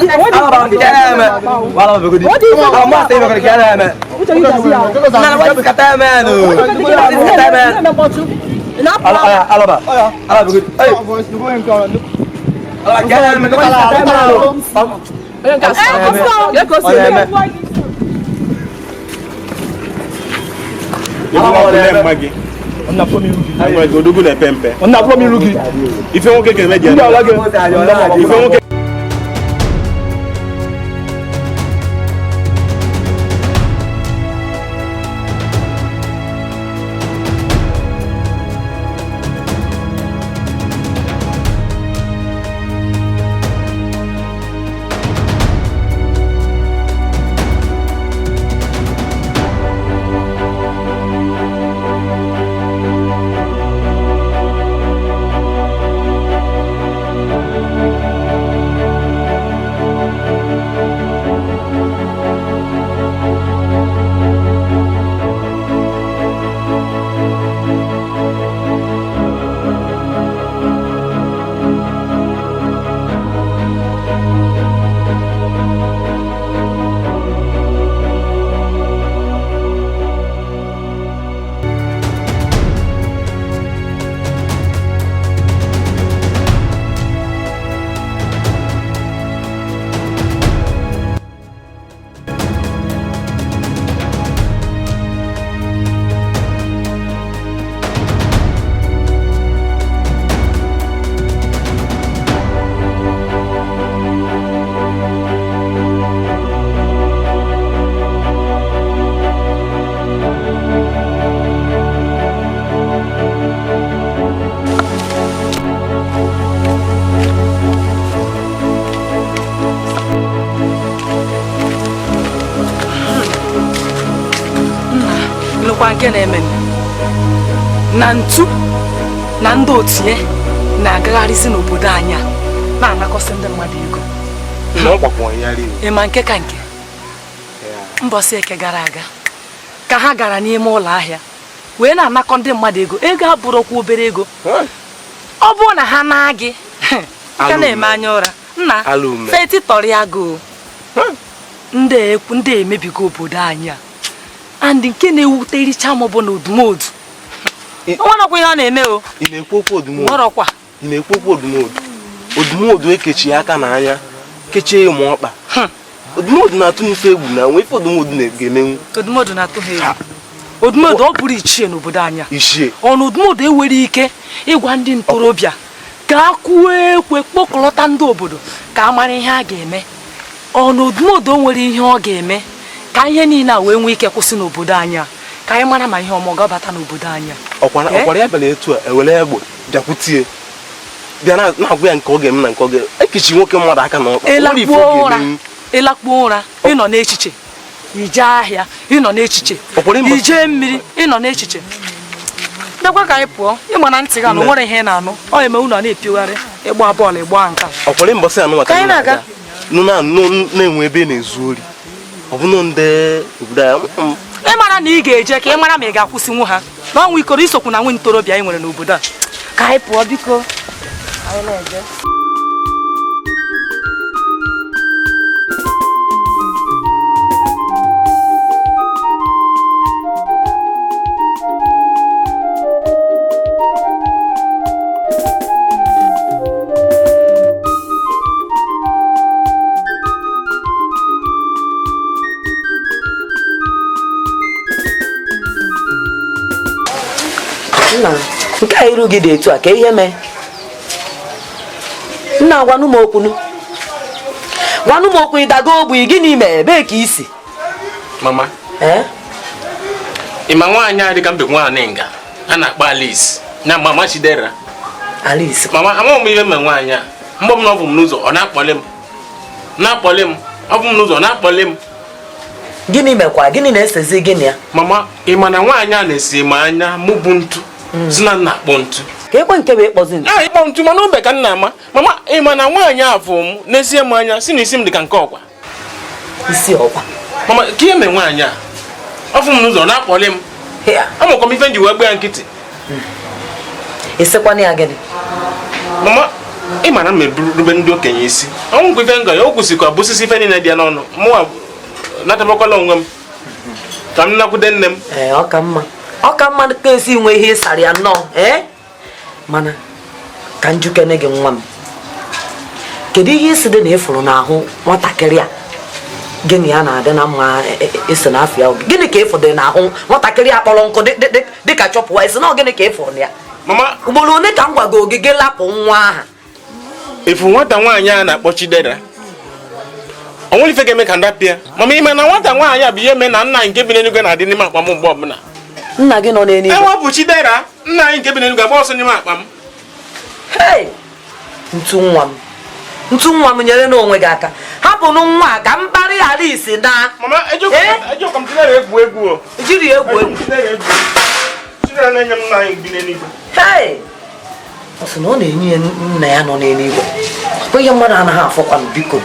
nke na-eme na ntu na ndị otie na-agagharịzi n'obodo anyị na-anakọsị ndị mmadụ ego ịma nke ka nke mbọsị eke gara aga ka ha gara n'ime ụlọ ahịa wee na-anakọ ndị mmadụ ego abụrụkwa obere ego ọ bụrụ na ha na-agị ka na-eme anya ụra nna feti tọrọ agụ ndị emebigo obodo anyị and nke na-ewutericha m bụ na odumodu nwanakwa ihe ọ na-eme o ị na-ekwu okwu odumodu nọrọkwa ị na-ekwu okwu odumodu ekechi aka n'anya kechie ụmụ ọkpa odumodu na-atụ n'ife egwu na nwe ife odumodu na-emenwu odumodu na-atụ ha egwu odumodu ọ bụrụ ichie n'obodo anya ichie ọnụ odumodu enwere ike ịgwa ndị ntorobịa ka akụwa ekwe kpọkọlọta ndị obodo ka a mara ihe a ga-eme ọnụ odumodu nwere ihe ọ ga-eme ka ihe niile a wee nwee ike kwụsị n'obodo anya ka anyị mara ma ihe ọma ga-abata n'obodo anya ọkwara ya bịara etu a ewere egbe bịakwutie bịa na-agwa ya nke ọ ga-eme na nke ọ ga ekechi nwoke mmadụ aka n'ọkpa ịlakpuo ụra ịnọ n'echiche ije ahịa ịnọ n'echiche ije mmiri ịnọ n'echiche bịakwa ka anyị pụọ ịgba na ntị ga na nwere ihe na-anụ ọ eme unu na-epiogharị ịgba bọọlụ ịgba nka ọkwara mbọsị anụ maka anyị na-aga na-enwe ebe na-ezu ori ọ bụ ndị obodo ya ị mara na ị ga-eje ka ị mara ma ị ga-akwụsịnwu ha na ọnwa ikoro isokwu na nwe ntorobịa anyị nwere n'obodo a ka anyị pụọ biko anyị na-eje nke a iru gị dị etu a ka ihe mee nna gwanụ m okwu ịdago ogbu gịnị mee ebe ka isi mama ịma nwaanyị a dịka mbe nwaanyị nga a na-akpọ Alice na mama Chidera Alice mama amaghị m ihe mere nwaanyị a mgbe m na ọ bụ m n'ụzọ ọ na-akpọli m ọ bụ m n'ụzọ ọ na-akpọli m gịnị mekwa gịnị na-esezi gịnị ya mama ịma na nwaanyị a na-esi m anya mụ bụ ntu si na nna akpọ ntu ka ekwe nke bụ ịkpọzi m. Ịkpọ ntu mana obe ka nna ama. Mama, ị ma na nwaanyị afọ m na-esie m anya si na isi m dị ka nke ọkwa. Isi ọkwa. Mama, ka ime nwaanyị a? Ọfụ m n'ụzọ na-akpọli m. Amụkwa m ife nji wee gbe ya nkịtị. Isekwana ya gịnị? Mama, ị mara m merube ndị okenye isi. Ọnwụ ife nga ya o kwụsịkwa bụsisi ife niile dị ya n'ọnụ. Mụwa natabakwala onwe m. Ka m nakwude nne m. Ọ ka mma. Ọ ka mma ka esi nwe ihe ịsara ya nnọọ. Mana ka njukene gị nwa m. Kedu ihe isi dị na ịfụrụ n'ahụ nwatakịrị a? Gịnị ya na-adị na mma isi n'afọ ya oge? Gịnị ka ịfụdị n'ahụ nwatakịrị a kpọrọ nkụ dịka chọpụwa isi na gịnị ka ịfụrụ na ya? Mama, ugboro ole ka m gwago ogige lapụ nwa aha? Efu nwata nwaanyị a na-akpọ Chidera. O nwere ife ga-eme ka ndapịa. Mama, ime na nwata nwaanyị a bụ ihe mee na nna nke bi n'eluigwe na-adị n'ime akpa m mgbe ọbụla. Nna gị nọ n'eluigwe? Ewepụ Chidera, nna anyị nke bi n'eluigwe agba ọsọ n'ime akpa m. Hey! Ntu nwa m nyere n'onwe gị aka. Hapụnụ nwa ka m kparị ghara isi na. Mama, ejọkọ m Chidera egwu egwu o. Jiri egwu egwu. Chidera na-enye m nna anyị bi n'eluigwe. Hey! Ọ sị na ọ na-enye nna ya nọ n'eluigwe. Ọ ihe mmadụ anaghị afọkwanụ biko.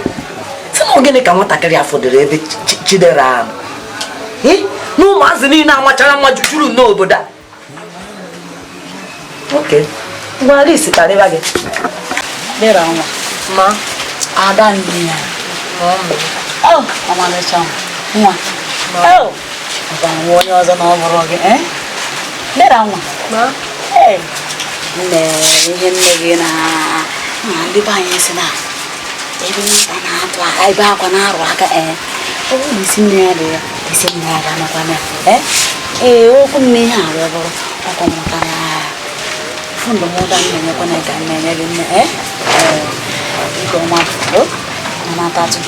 Sị na gịnị ka nwatakịrị afọ dịrị ebe Chidera ahụ? Na ụmụazị niile amachara mma jujuru n'obodo a. Oke. Ngwa Alice karịba gị. Dera nwa. Ma. Ada ndị ya. Ọmalịcha nwa. Ọba nwa onye ọzọ na ọ bụrụ gị. Dera nwa. Nne ihe nne gị na ndị be anyị si na ebe nwata na-atụ ebe akwa na-arụ aka ọ bụrụ na isi nne ya dị ya isi nne ya ga-anọkwa na okwu nne ihe a wee bụrụ ọkwa mụta na fụ ndụmọdụ m na-enyekwa na ka na-enye gị nne ike ọma na-atatụ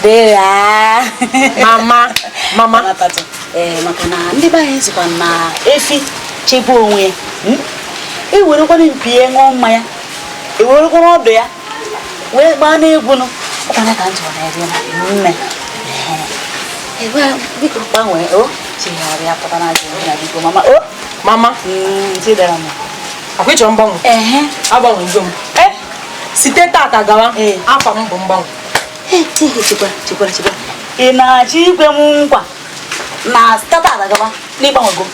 Dera mama natatụ maka na ndị be anyị sikwa na efi chebe onwe ya ewerekwana mpi ya ṅụọ mmanya ewerekwana ọdụ ya wee gbaa n'egwu nụ ọkwana ka njọ na ebe nne biko gbanwee chigharịa pụta na ajọ na biko mama Chidera m akwa ịchọrọ mgbanwe? Agbanwego m. Site tata gawa afọ m bụ mgbanwe. Chekwara ị na-achọ ikwe m nkwa na site tata gawa n'ịgbanwego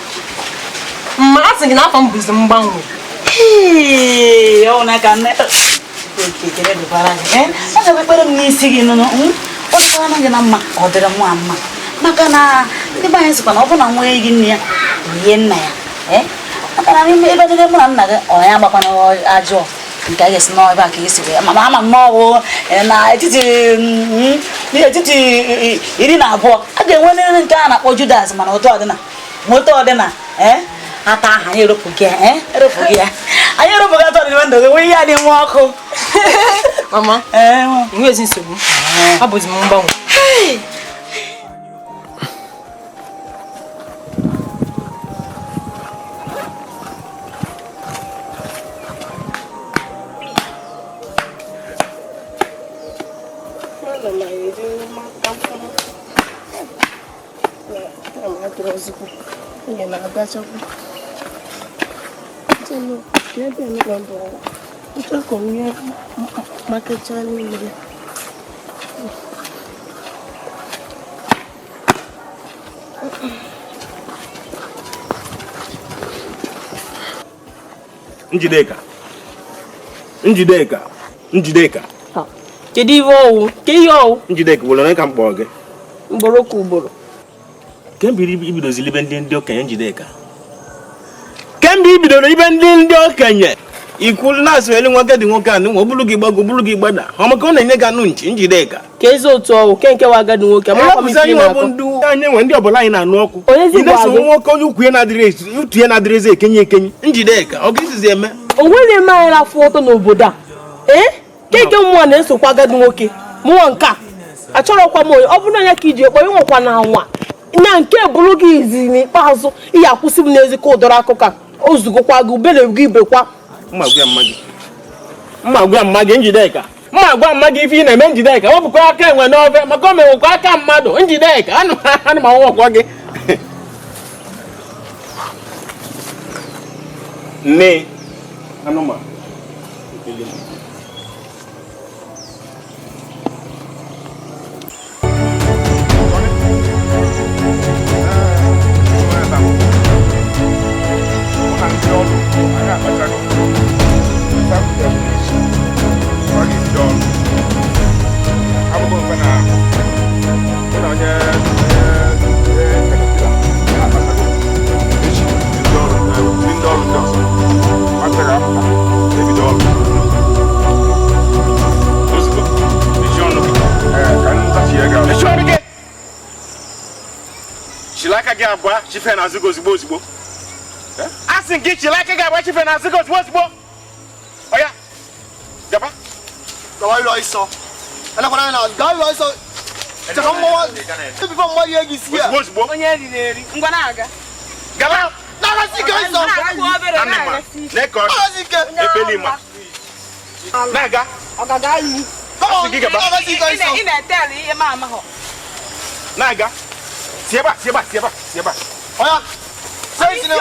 mma a sị gị na afọ m bụzi mgbanwe. Ọ na-aka nne ekele dịbara gị ọ ga-ekpere m n'isi gị nụnụ ọ dịkwara na gị na mma ọ dịrị nwa mma maka na ndị be anyị sịkwa na ọ bụ na nwa gị nne ya ihe nna ya maka na ebe niile mụ na nna gị ọ ya agbakwana ajọ nke a ga-esi n'ebe a ka esi wee ama m n'ọgwụ na etiti 12 a ga-enwe nri nke a na-akpọ Judas mana ụtọ ọdịna ata aha anyị eropụghị ya anyị eropụghị atọ ọdịna ndụ gị nwee ihe adị nwa ọkụ. Mama enwezi nsogbu abụzi m mgbanwe. Njideka. Kedu ihe ọwụ? Ke ihe ọwụ? Njideka wụrụ onye ka m kpọọ gị? Ugboro ka ugboro. Kemgbe ibidozili ibe ndị okenye Njideka? Kemgbe ibidoro ibe ndị okenye ikwulu na-asụ elu nwoke dị nwoke anụ nwa obulu gị gbago obulu gị gbada ọ maka ọ na-enye gị anụ nchi Njideka ka ezi otu ọwụ ke nke wa agadi nwoke anyị nwe ndị ọbụla anyị na-anụ ọkụ ideso nwoke onye ukwu ya na-adịrị eze ekenye Njideka ọ ga-esizi eme onwe na-eme anyị afọ ụtọ n'obodo a keke mmụọ na-esokwa agadi nwoke mụọ nke a achọrọkwa m onye ọ bụrụ anya ka iji ekpọ ịnwekwa na anwa na nke bụrụ gị izi n'ikpeazụ ihe akwụsị m n'ezi ka ụdọrọ akụkọ ozugokwa gị ubere gị ibekwa mma gwa mma gị Njideka mma gwa mma gị ife ị na-eme Njideka wepụkwa aka enwe n'ofe maka o mewekwa aka mmadụ Njideka anụ ma nwakwa gị Ne. Anoma. Chilaka gabwa chife na zigo zibo zibo. Asingi chilaka gabwa chife na zigo zibo zibo. Oya. Gaba. Gawa lo iso. Ana kona na gawa lo iso. Chaka mo wa. Ti before mo ye gi sia. Zibo zibo. Onye ri na eri. Ngwa na aga. Gaba. Na ga si ga iso. Anema. Neko. Ebeli ma. Naga. Ogaga yi. Asingi gaba. Ina tell ye mama ho. Naga. Sieba. Oya. Say it now.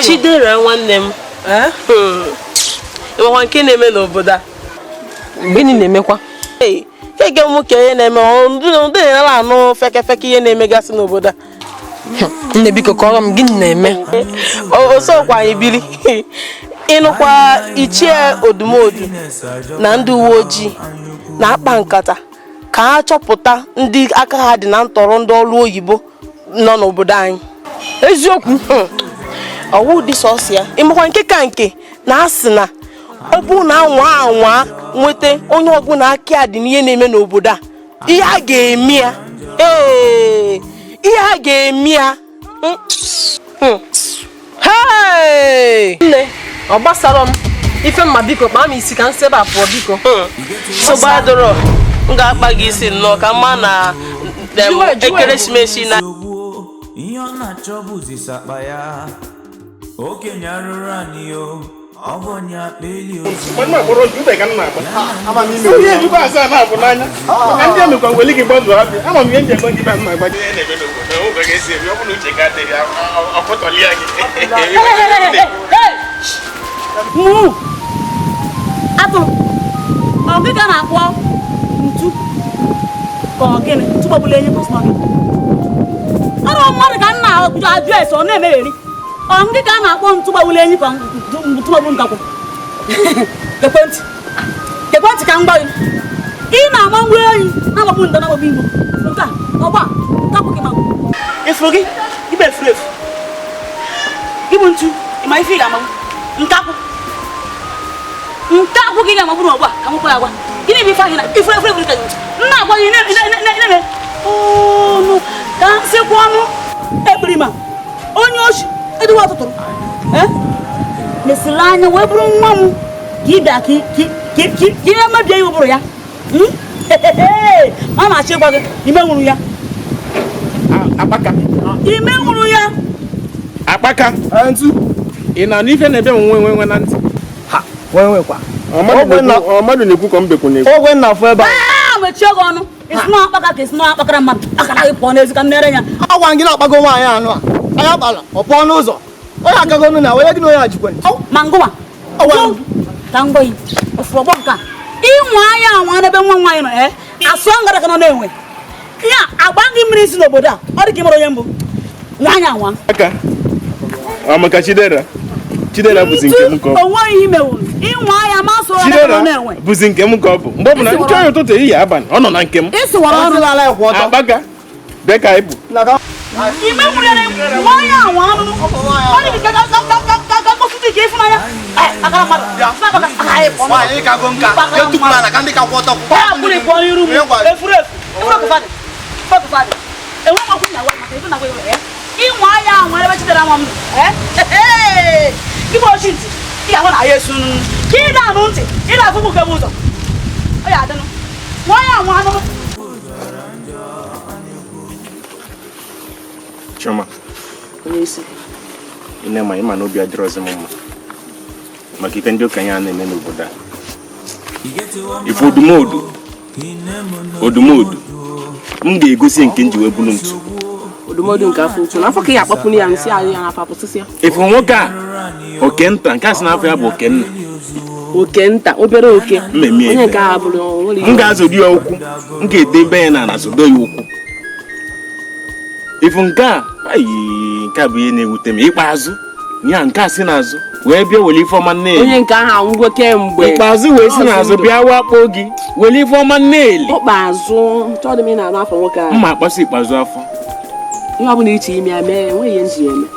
Chidera nwanne m. Ịmakwa nke na-eme n'obodo a. Gịnị na-emekwa? Kege m ka ihe na-eme ndị na anụ feke ihe na-emegasị n'obodo a. Nne biko kọrọ m gịnị na-eme? Osokwa anyị biri. Ịnụkwa ichie odumodu na ndị uwe ojii na-akpa nkata ka ha chọpụta ndị aka ha dị na ntọrọ ndị ọrụ oyibo nọ n'obodo anyị. Eziokwu. Ọwụ dị sọsịa ịmakwa nke ka nke na-asị na ọ bụ na anwa nweta onye ọbụla aka dị n'ihe na-eme n'obodo a ihe a ga-eme ya ihe a ga-eme ya nne ọ gbasara m ife mma biko kpaa m isi ka m sebe apụọ biko sobadoro m ga-akpa gị isi nnọọ ka mma na ekeresimesi na ihe ọ na-achọ bụzi sakpa ya okenye arụrụ anyị o ọ bụ onye akpeli ozu ihe ejikwa asaa na-abụ n'anya maka ndị emekwa nwere gị gbọdụ abịa ama m ihe njem gị ba mma gbaji ihe na-eme n'obodo oge ga-esi eme ọ bụ na uche ga adịghị ọpụtọlia gị atụrụ ọ gị ga na-akpọ ntu ka ọ gịnị tụgbagbula enyi bụsụ gị ọrụ mmadụ ka nna ajụ ese ọ na-emegheri ọ ndị ka a na-akpọ ntụgbagbula enyi ka ntụgbagbu nkakwụ ekwentị ka m gwa gị ị na-ama ngwa enyi na-agbagbu nda na-agbagbu igbo nke a Oba, tapu ke magu. Efrogi, ibe fref. Ibuntu, ima ifi ga magu. Ntapu. Ntapu ke ga magu no oba, kamu ko agwa. Gini bi fa hina, ifre ka. Na agwa ni ne. Oh no. Ka se kwa no. Ebrima. Onye oshi, edu wa tutu. Mesilanya we buru nwa mu. Gida ki ma bia yi buru ya. Mama che kwa ge, ime nwuru ya. Akpaka. Ime nwuru ya. Akpaka. Antu. Ina ni fe na be nwe na ntị. Ha, we kwa. Ọmọdụ na-ekwu ka mbe kwune. Ogwe na fo ebe. Mechie gị ọnụ. Isi na akpaka ka isi na akpakara mmadụ. Akara gị pụọ n'ezi ka m nere ya. Agwa gị na akpago nwaanyị anụ a. Anya kpala, ọ pụọ n'ụzọ. Onye agago nụ na onye gị na onye ajikwa. Ma ngụwa. Ka ngwa yi. Ofu ọgbọ nka. Ịnwa anya anwa n'ebe nwa nwaanyị nọ asụ ngara ka nọ na-enwe. Ya agba gị mmiri isi n'obodo a. Ọ dị ka ịmara onye mbụ. Nwaanyị anwa. Aka. Ọ maka Chidera. Chidera bụzi nke m ka ọ bụ. Onwe ihe mewuru. Ịnwa anya ma sụ ngara ka nọ na-enwe. Bụzi nke m ka ọ bụ. Mgbe ọ bụ na nchọ ya ụtụtụ ehihie abalị ọ nọ na nke m. Ịsụwara ọrụ. Akpaka. Bịa ka ịbụ. Ime nwere nwaanyị anwa anụ. Ọ dị ka kọsụtụ ike ịfụ n'anya. Akara mmadụ. Nwaanyị ka go nka. Ya tukwala na ka ndị ka kwụ ọtọ. Ya kwụrụ ịkwụ onye iru m. Efuru efu. Efuru kụfadị. Kụfadị. Enwe nkwakwu na maka ife na gwe ịnwa anya anwa ebe Chidera nwa m. Ibe ochi ntị. Ị ga-ahụ na ya esu nụ. Ka ị na-anụ ntị. Ị na-afụ m nke m ụzọ. Ọ ya adịnụ. Nwaanyị anwa anụ. Chioma. Onyeisi. Ine ma ịma na obi adịrọzi m mma. Maka ife ndị okenye a na-eme n'obodo a. Ife odumodu. M ga-egosi nke nji wee bulu ntu. Odumodu nke afọ ntu. N'afọ ka ya akpapụnụ ya nsị anyị ya n'afọ apụsịsị ya. Ife nwoke a oke nta nke a sị n'afọ ya bụ oke nna. Oke nta, obere oke. Mmemme onye nke a bụrụ m ga-azọdi ya ụkwụ. M ga-edebe ya na zodo ya ụkwụ. Ifu nke a bụ ihe na-ewute m ikpeazụ ya nke a si n'azụ wee bịa wele ife ọma nneeli. Onye nke ahụ anwụgo kemgbe. Ikpeazụ wee si n'azụ bịa wakpo gị wele ife ọma nneeli. Ikpeazụ chọọ dị m ị na-anụ afọ nwoke ahụ. Mma akpasị ikpeazụ afọ. Ihe ọ bụla iche ime ya mee enweghị ihe nji eme.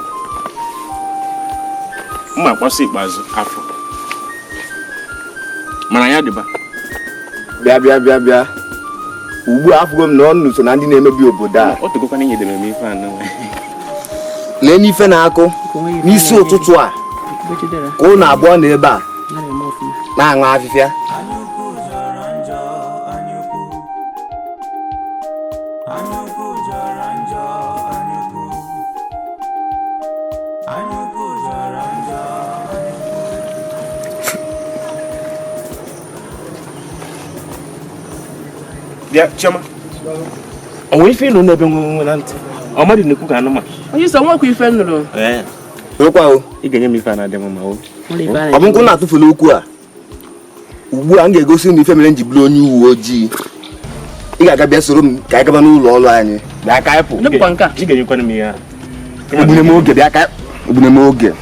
Mma akpasị ikpeazụ afọ. Mana ya dịba. Bịa. Ugbu a afụgo m na ọnụ so na ndị na-emebi obodo a. Ọ tụgokwa n'inye deme m ife anọ. Lee n'ife na-akụ n'isi ụtụtụ a ka ụnụ abụọ na ebe a na-aṅụ afịfịa. Bịa Chioma. Onwe ife ịnụ n'ebe nwe na ntị. Ọmadụ na-ekwu ka anụmanụ. Onye so nwekwa ife nụrụ. Nwekwa o. Ị ga-enye m ife a na-adị mma o. Ọ bụ nkụ na-atụfula okwu a. Ugbu a m ga-egosi na ife mere m ji bụrụ onye uwe ojii. Ị ga-aga bịa soro m ka anyị gaba n'ụlọ ọrụ anyị. Bịa ka anyị pụ. Ị ga-enyekwana m ihe a. Ogbune m oge bịa ka ogbune m oge.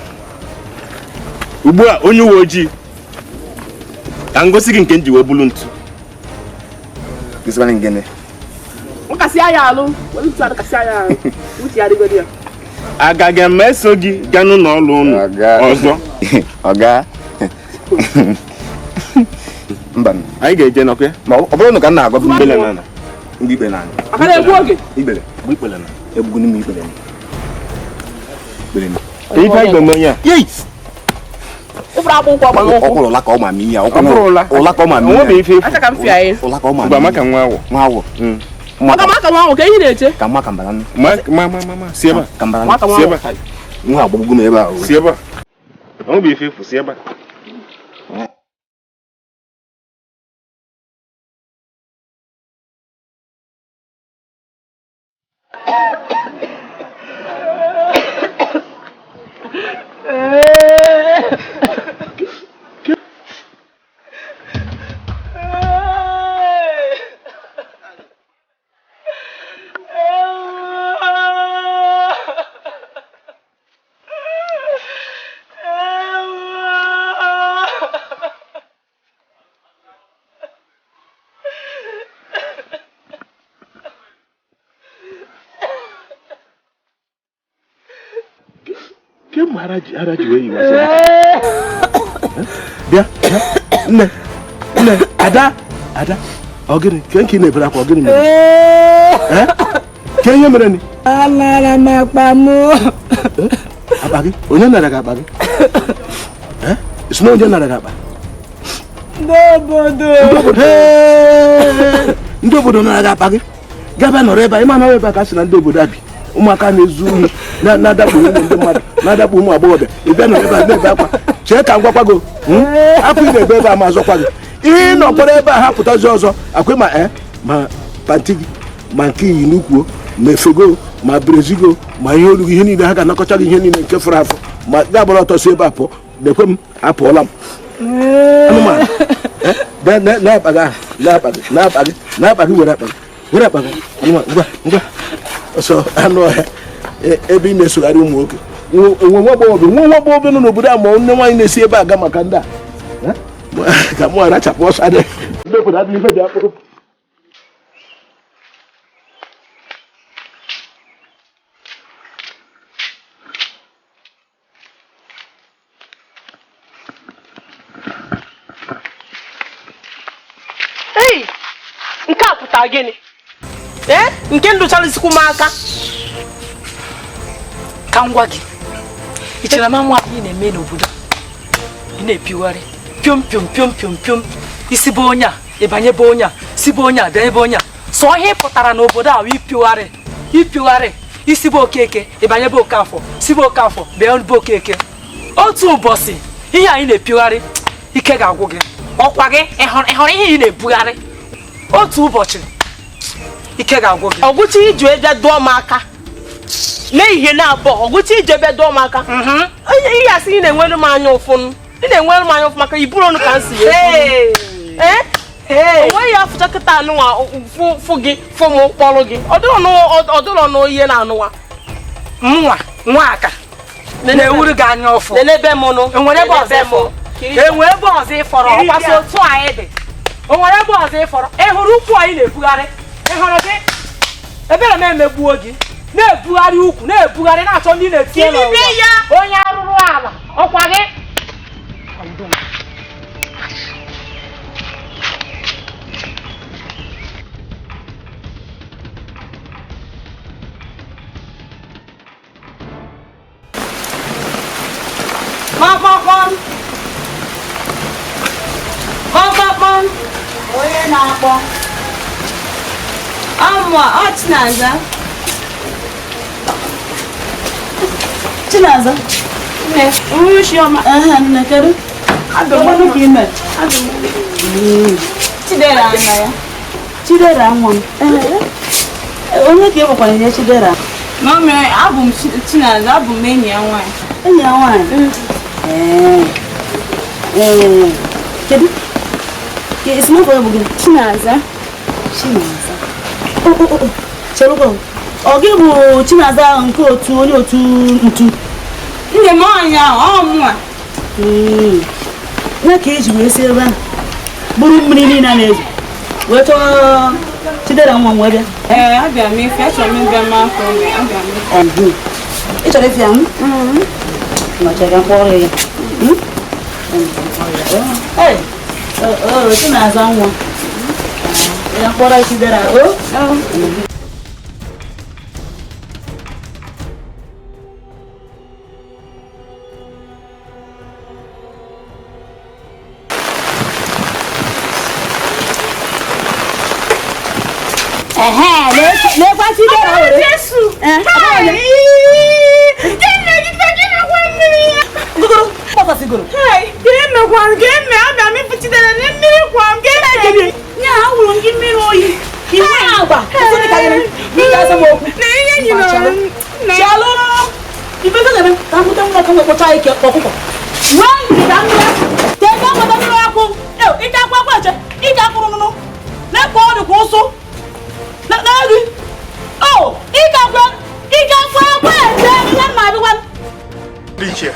Ugbu a onye uwe ojii ka ngosi gị nke m ji wee bulu ntu. Gịsịkwana ngene. Kasị ya alụ, wee ntụ adị kasị ya alụ. Uche ya adịgodi ya. Agaghị m eso gị gaa n'ụlọ ọrụ unu ọzọ. Ọga. Mba. Anyị ga-eje nọkwa. Ma ọ bụrụ na ka m na-agwa bụ Ikpele na ndị ikpe na anyị. Aka na-egbu oge. Ikpele. Bụ ikpele na. Egbugunu m ikpele. Ikpele. Ife anyị ga-eme onye a. Yes. Ụfọdụ akwụkwọ agba n'ụkwụ. Ọkwụrụ ụla ka ọ ma m ihe. Ụla ka ọ ma m ihe. Onwe bụ ife. Acha ka m fịa ya. Ụla ka ọ ma m ihe. Gba maka nwa awọ. Nwa awọ. Maka nwa awọ ka ihe na-eche. Ka mma ka mbara nụ. Si ebe a. Ka mbara nụ. Si ebe a. Nwa agbagbugo m ebe a. Si ebe a. Onwe bụ ife efu si ebe a. Kem haraji wey you say. Bia, nne. Ada. Ogini, kenki ne bra ko ogini me. Kenye mere ni? Amara makpamu. Abagi, onye na daga abagi. Isno onye na daga abagi. Ndị obodo na-aga akpa gị gaba nọrọ ebe ịma na ebe ka si na ndị obodo abi ụmụaka na-ezu ohi na-adakpu ụmụ ndị mmadụ na-adakpu ụmụ agbọghọbịa ịbịa nọrọ ebe a na-ebe akwa chee ka m gwakwa gị akwa ị na-ebe ebe a ma azọkwa gị ihe nọkwara ebe a ha pụtazi ọzọ akwa ma panti gị ma nke iyi n'ukwu ma efego ma brezigo ma ihe olu ihe niile ha ga-anakọcha gị ihe niile nke fọrọ afọ ma ga-agbara ọtọ si ebe a pụọ lekwe m apụọla m anụmanụ na-akpa gị were akpa gị ngwa ọsọ anụ ọhịa ebe ị na-esogharị ụmụ nwoke nwa agbọghọbịa nọ n'obodo a ma nne nwaanyị na-esi ebe a ga maka ndị a ka mụ arachapụ ọsọ adịghị ndị obodo adịghị ife dị akpụrụ nke a pụtara gịnị nke ndụchalisikwu m aka ka m gwa gị ị chere na nwa anyị na-eme n'obodo ị na-epiwara piom piom piom piom piom isi bụ onye a ịbanye bụ onye a si bụ onye a bịa ebe onye a sọ ihe pụtara n'obodo a ipiwara isi bụ okeke ịbanye bụ okafọ si bụ okafọ bịa bụ okeke otu ụbọchị ihe anyị na-epiwara ike ga-agwụ gị ọkwa gị ịhụrụ ihe ị na-ebugharị otu ụbọchị ike ga-agwụ gị ọgwụcha iji ebe dụọ m aka n'ihe na-abụọ ọgwụcha iji ebe dụọ m aka ihe asị ị na-enwere m anya ụfụ maka iburu ọnụ ka m si onweghị ya fụcha kịta anụnwa fụ gị fụ m kpọrọ gị ọ dịrọ n'ihe na-anụwa nwa aka na-ewuru gị anya ọfụ n'ebe m nụ enwere ebe ọzọ ịfọrọ ọkwasị otu anyị dị o nwere ebe ọzọ ịfọrọ ị hụrụ ukwu anyị na-ebugharị ị hụrụ gị ebere m emegbuo gị na-ebugharị ukwu na-ebugharị na-achọ ndị na-etinye n'ụwa onye arụrụ ala ọkwa gị onye na-akpọ Chinaza nne chioma nne kedu adọgbanụ ka ime Chidera nna ya Chidera nwa m onye ka ịbụkwara nye Chidera mami abụ m Chinaza abụ m enyi ya nwaanyị kedu Ismo foi bugi. Chinaza. Cherugo. Oge bụ Chinaza nke otu onye otu ntu. Nne m anya ọmụa. Na ka eji wee si ebe a. Buru mmiri niile na-eji. Wee chọọ Chidera nwa nwa bịa. Abịa m ife achọrọ m ịbịa ma afọ abịa m. Ị chọrọ ịfịa m? Ma chọrọ mkpọrọ ya. Chinaza nwa. Ya mkpọrọ Chidera o? Lekwa Chidera o. Jesu. Papa siguro. Hey, game abịa m ifu Chidera na mmiri kwa m game. Nya awụrụ gị mmiri oyi. Iwe agba. Sị ka gịnị? Ndị asa m okwu. Na ihe nyị nọ. Chalụ. Ife ka ga-eme ka m nwa ka m kpọcha ike ọkụkọ. Nwa ndị ka m ya. Tebe ọkụkọ mmiri ọkụ. Ike akwa akwa eche. Ike akwụrụ nụnụ. Na-ekwe ọ dị ka ụsụ. Na-eri. Oh, ike akwa eche. Ihe mma abịkwa. Dikeh.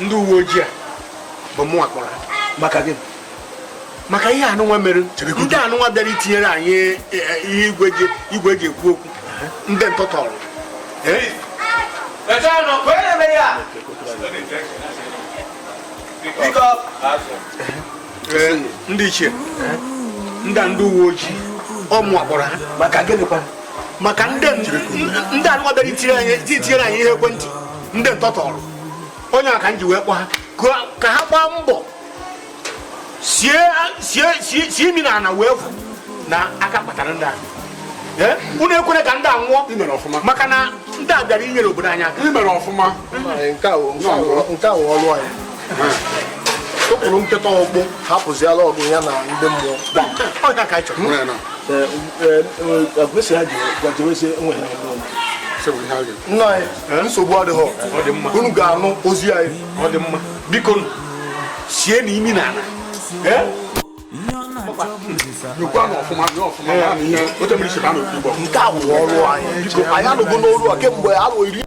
Ndị uwe ojii a bụ mụ akpọrọ maka gị maka ihe anụnwa mere ndị anụnwa bịara itinyere anyị ihe igwe ji ekwu okwu ndị ntọtọrọ ndị ichie ndị uwe ojii ọmụ akpọrọ ha maka gịnịkwa maka ndị anụmabịara itinyere anyị ihe ekwentị ndị ntọtọrọ onye a ka m ji wee kpọ ha ka ha gbaa mbọ sie imi na ana wee fụ na aka kpatara ndị ahụ unu ekwere ka ndị a nwụọ maka na ndị a bịara inyere obodo anyị aka imere ọfụma nke a wụ ọrụ anyị tụpụrụ nkịta ọgbụ hapụziala ọgụ ya na ndị mmụọ ọnya ka anyị chọrọ nna anyị nsogbu adịghị unu ga-anụ ozi anyị ọ dị mma biko sie na imi na ala nke a wụ ọrụ anyị biko anyị anụgo n'olu a kemgbe alụ iri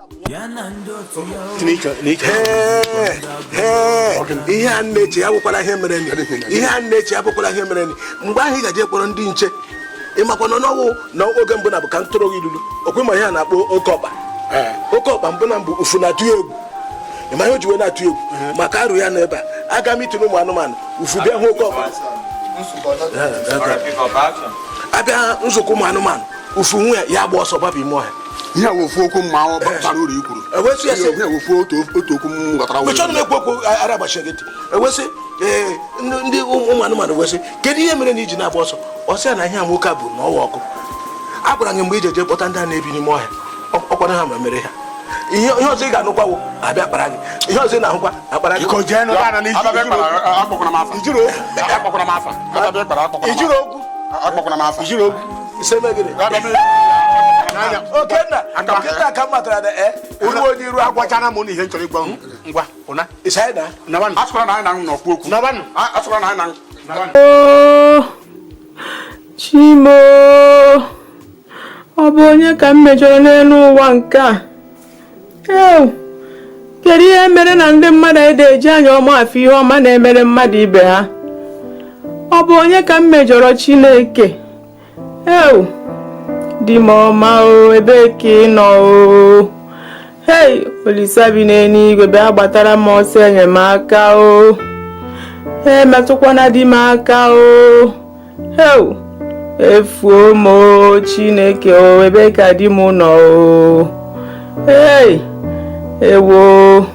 ihe a na-eche ya bụkwara ihe mere ihe a na-eche ya bụkwara ihe mere mgbe ahụ ị gaje kpọrọ ndị nche ịmakwa na n'ọnwụ na oge mbụ na bụ ka m tụrụ gị ilulu okwe ma ihe a na-akpọ oke ọkpa mbụ na mbụ ufu na-atụ egwu ịma ihe o ji wee na-atụ egwu maka arụ ya n'ebe a aga m itinye ụmụ anụmanụ ufu bịa hụ oke ọkpa abịa nzukọ ụmụ anụmanụ ufu nwe ya agba ọsọ gbaba ime ọhịa ihe wofu okwu mma bara uru ikwuru wofu otu okwu m ghọtara mechọrọ m ekwu okwu ara agbachighị ntị ewesị ndị ụmụ anụmanụ wesị kedu ihe mere na iji na-agba ọsọ ọsọ ya na ihe a nwoke a bụ n'ọwa ọkụ a gwara gị mgbe ije jee kpọta ndị a na-ebi n'ime ọhịa ọkwado ha ma mere ha ihe ọzọ ị ga-anụkwawo abịa kpara gị ihe ọzọ ị na-ahụkwa akpara gị ijiri okwu Okenna nkịta ka m matara na olu onye iru agwachana m na ihe nchọrọ ịgwa ngwa ụna Chimo, ọ bụ onye ka m mejọrọ n'elu ụwa nke a? Kedu ihe mere na ndị mmadụ ede eji anya ọma afọ ihe ọma na-emere mmadụ ibe ha? Ọ bụ onye ka m mejọrọ Chineke? Di m ọma ebe ka ị nọ o? Olisa bi n'eluigwe bịa gbatara m ọsọ enyemaka o. Metụkwana di m aka o. Efuo m o Chineke o, ebe ka di m nọ o? Ewo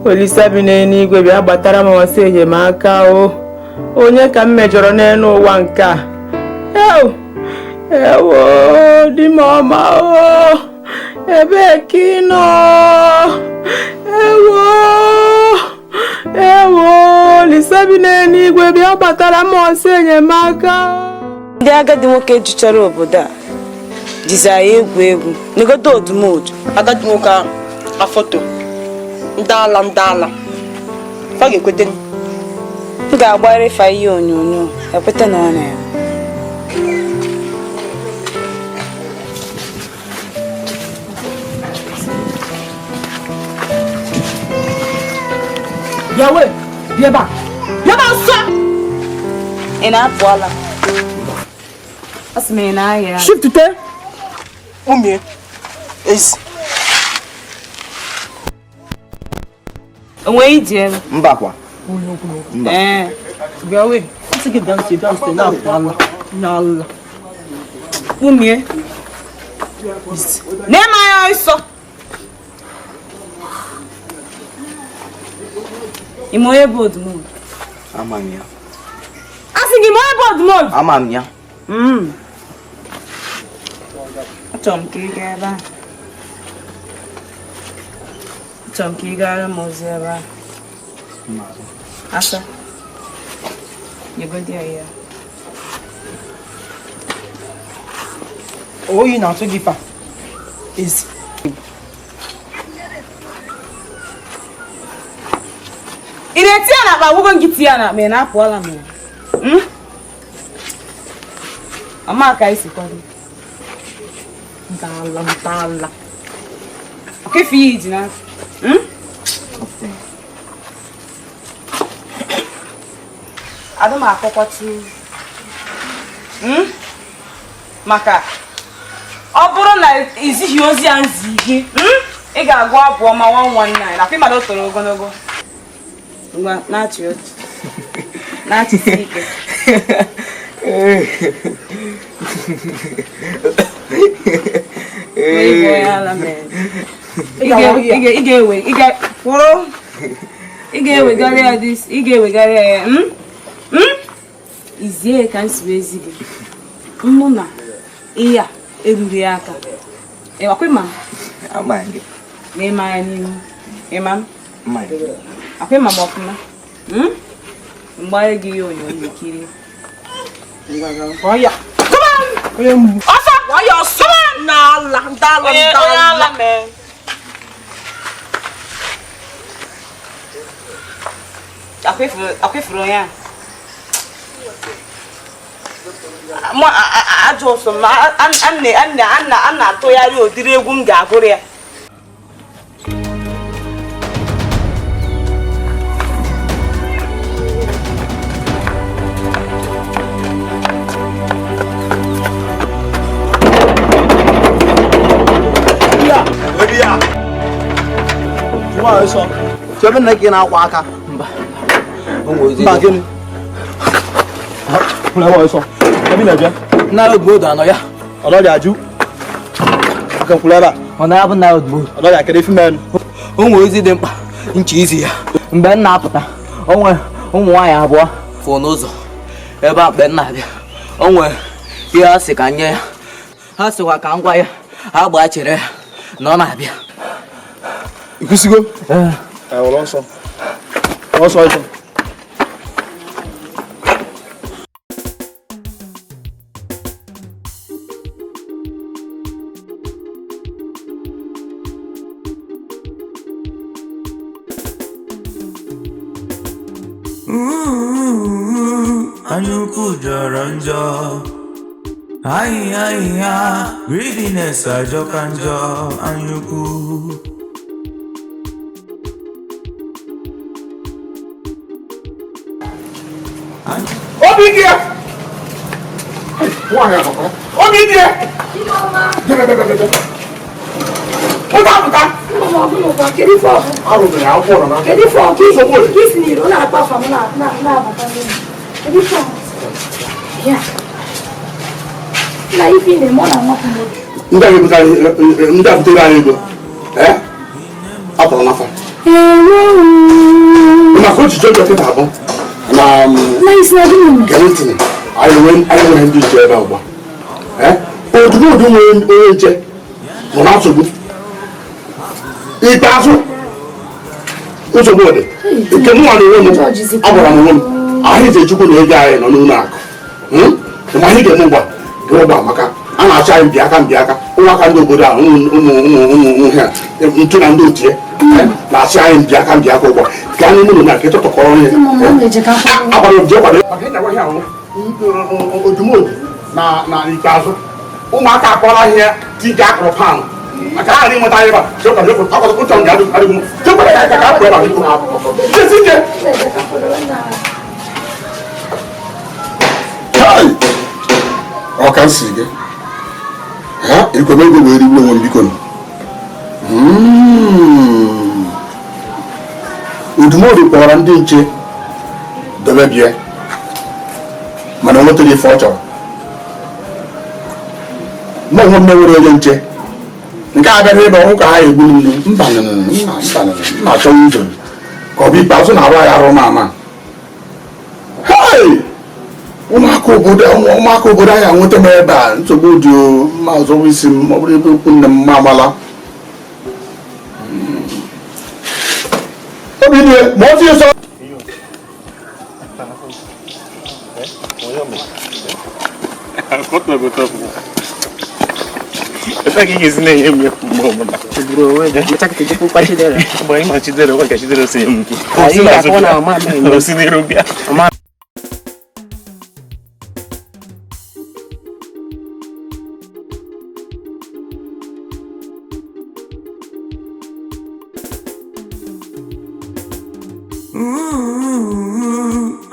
Olisa bi n'eluigwe bịa gbatara m ọsọ enyemaka o. Onye ka m mejọrọ n'elu ụwa nke a? Ewo di m ọma o, ebe ka ị nọ? Ewo Olisa bi n'eluigwe bịa gbatara m ọsọ enyemaka. Ndị agadi nwoke jichara obodo a jizi anyị egwu n'egodo odumodu. Agadi nwoke ahụ afoto ndị ala fa ga-ekwete m ga-agbara ife ihe onyonyo ekweta na ọ na-eme. Yawe, bieba nso! Ị na-apụ ala? Asị m ị na-ahịa. Shiftute! Umie, ezi. Onwe iji ebe? Mbakwa. Yawe, asị gị bịa nso na-apụ ala n'ala. Umie. Na-eme anya ọsọ. Imo onye bụ odumodu? Ama m ya. Asị gị ma onye bụ odumodu? Ama m ya. Achọrọ m ka ị gaa ebe a. Achọrọ m ka ị gara m ozi ebe a. Asa. Nyegodi ya. Oyi na-atụ gị fa. Ezi. Ị na-eti ya na akpa agwụgo nkịtị ya na ma ị na-apụọla m ya? Ọma ka isi kwado. Ntala. Okefe ihe iji n'aka. Ada m akọkwatu. Maka ọ bụrụ bụrụ na izighị ozi a nzi gị ị ga-agụ abụ ọma 119 nakwa ịmara o toro ogologo ngwa na-achị otu na-achịsi ike ị ga-ewegara ya izie ka nsibe ezi gị mụ na ihe a eruru aka ịwakwa ịma ma ịma ya n'ihu ịma m akwa ịma m ọfụma mgbanye gị ihe onyonyo kiri ọsọ kwaya ọsọ n'ala ndala akwefuru ya ajọ ọsọ ma a na-atụgharị ụdịrị egwu m ga-agụrụ ya Chebe na gị na-akwa aka mba gịnị ọsọ ebe na-abịa na ogbodo anọ ya ọlọrịa ajụ aka nkwụrụ ebe a ọ na-abụ na ogbodo ọlọrịa kere efi menụ o nwere ozi dị mkpa nche izi ya mgbe m na-apụta o nwere ụmụ nwaanyị abụọ fụ n'ụzọ ebe a mgbe m na-abịa o nwere ihe a sị ka nye ya ha sịkwa ka m gwa ya ha gbaa chere ya na ọ na-abịa ikwụsigo ọsọ ọsọ Anyukwu jọrọ njọ ahịhịa greediness ajọka njọ anyukwu obi dị ya nwaanyị akwụkwọ obi dị ya pụta arụbeghị akwụkwọ na ndị a butere anyị ego atọrọ n'afọ maka ochiche dọkịta abụọ na Kennington anyị nwere ndị nche ebe ugbu a odumodu nwere onye nche nọ na nsogbu ikpeazụ nsogbu dị nke mụnwa na onwe m agwara m onwe m ahụ eze chukwu na ego anyị nọ n'ụlọ akụ ma anyị ga-eme ngwa gụrụgba maka a na-achọ anyị mbịaka ụmụaka ndị obodo a ụmụ ha ntu na ndị otie na-achị anyị mbịaka ụgbọ ka anyị mụrụ na nke tụtụkọrọ onye agbara obi kwado maka ịnyawa ihe ahụ odumodu na ikpeazụ ụmụaka akpọrọ ihe dike akụrụ pan maka ha na-enweta anyị ba ụchọ nga adịghị m chekwara ya ka akpụ ebe ike ọka nsị gị ha ekwemego wee rigbu onwe m biko odumodu kpọrọ ndị nche dobe bie mana o nwetara ife ọ chọrọ mụ onwe m na-enwere onye nche nke a bịara ebe ọhụ ka ha egbu nnu mba na-achọghị ụzọ ka ọ bụ ikpeazụ na-arụ ya arụ ama ụmụaka obodo anyị nweta m ebe a nsogbu dị mma ọzọwa isi m ọ bụrụ ebe okwu nne m ma amala obi dị ma ọ tinye sọ Esa que esse nem é meu mano. Bro, eu já tinha que tipo parceiro. Bem, mas chidero, vai que chidero sem um. Aí já foi na mama, não se nerubia.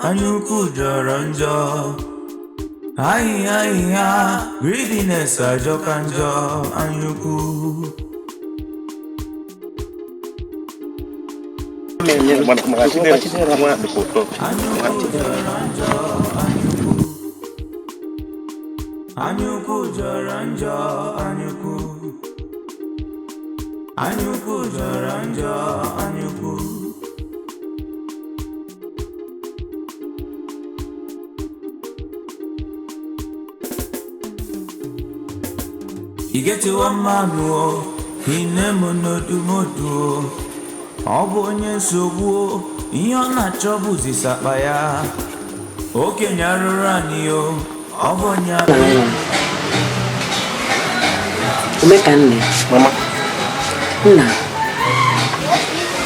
Anyukwu jọrọ njọ Greediness ajokanjo anyuku. Anyuku joranjo anyuku. Anyuku joranjo anyuku. You get to one man, he never know do modo. Obonye sobo, you're not troubles is up by ya. Okay, Yaranio, Obonya. Mekanne, Mama.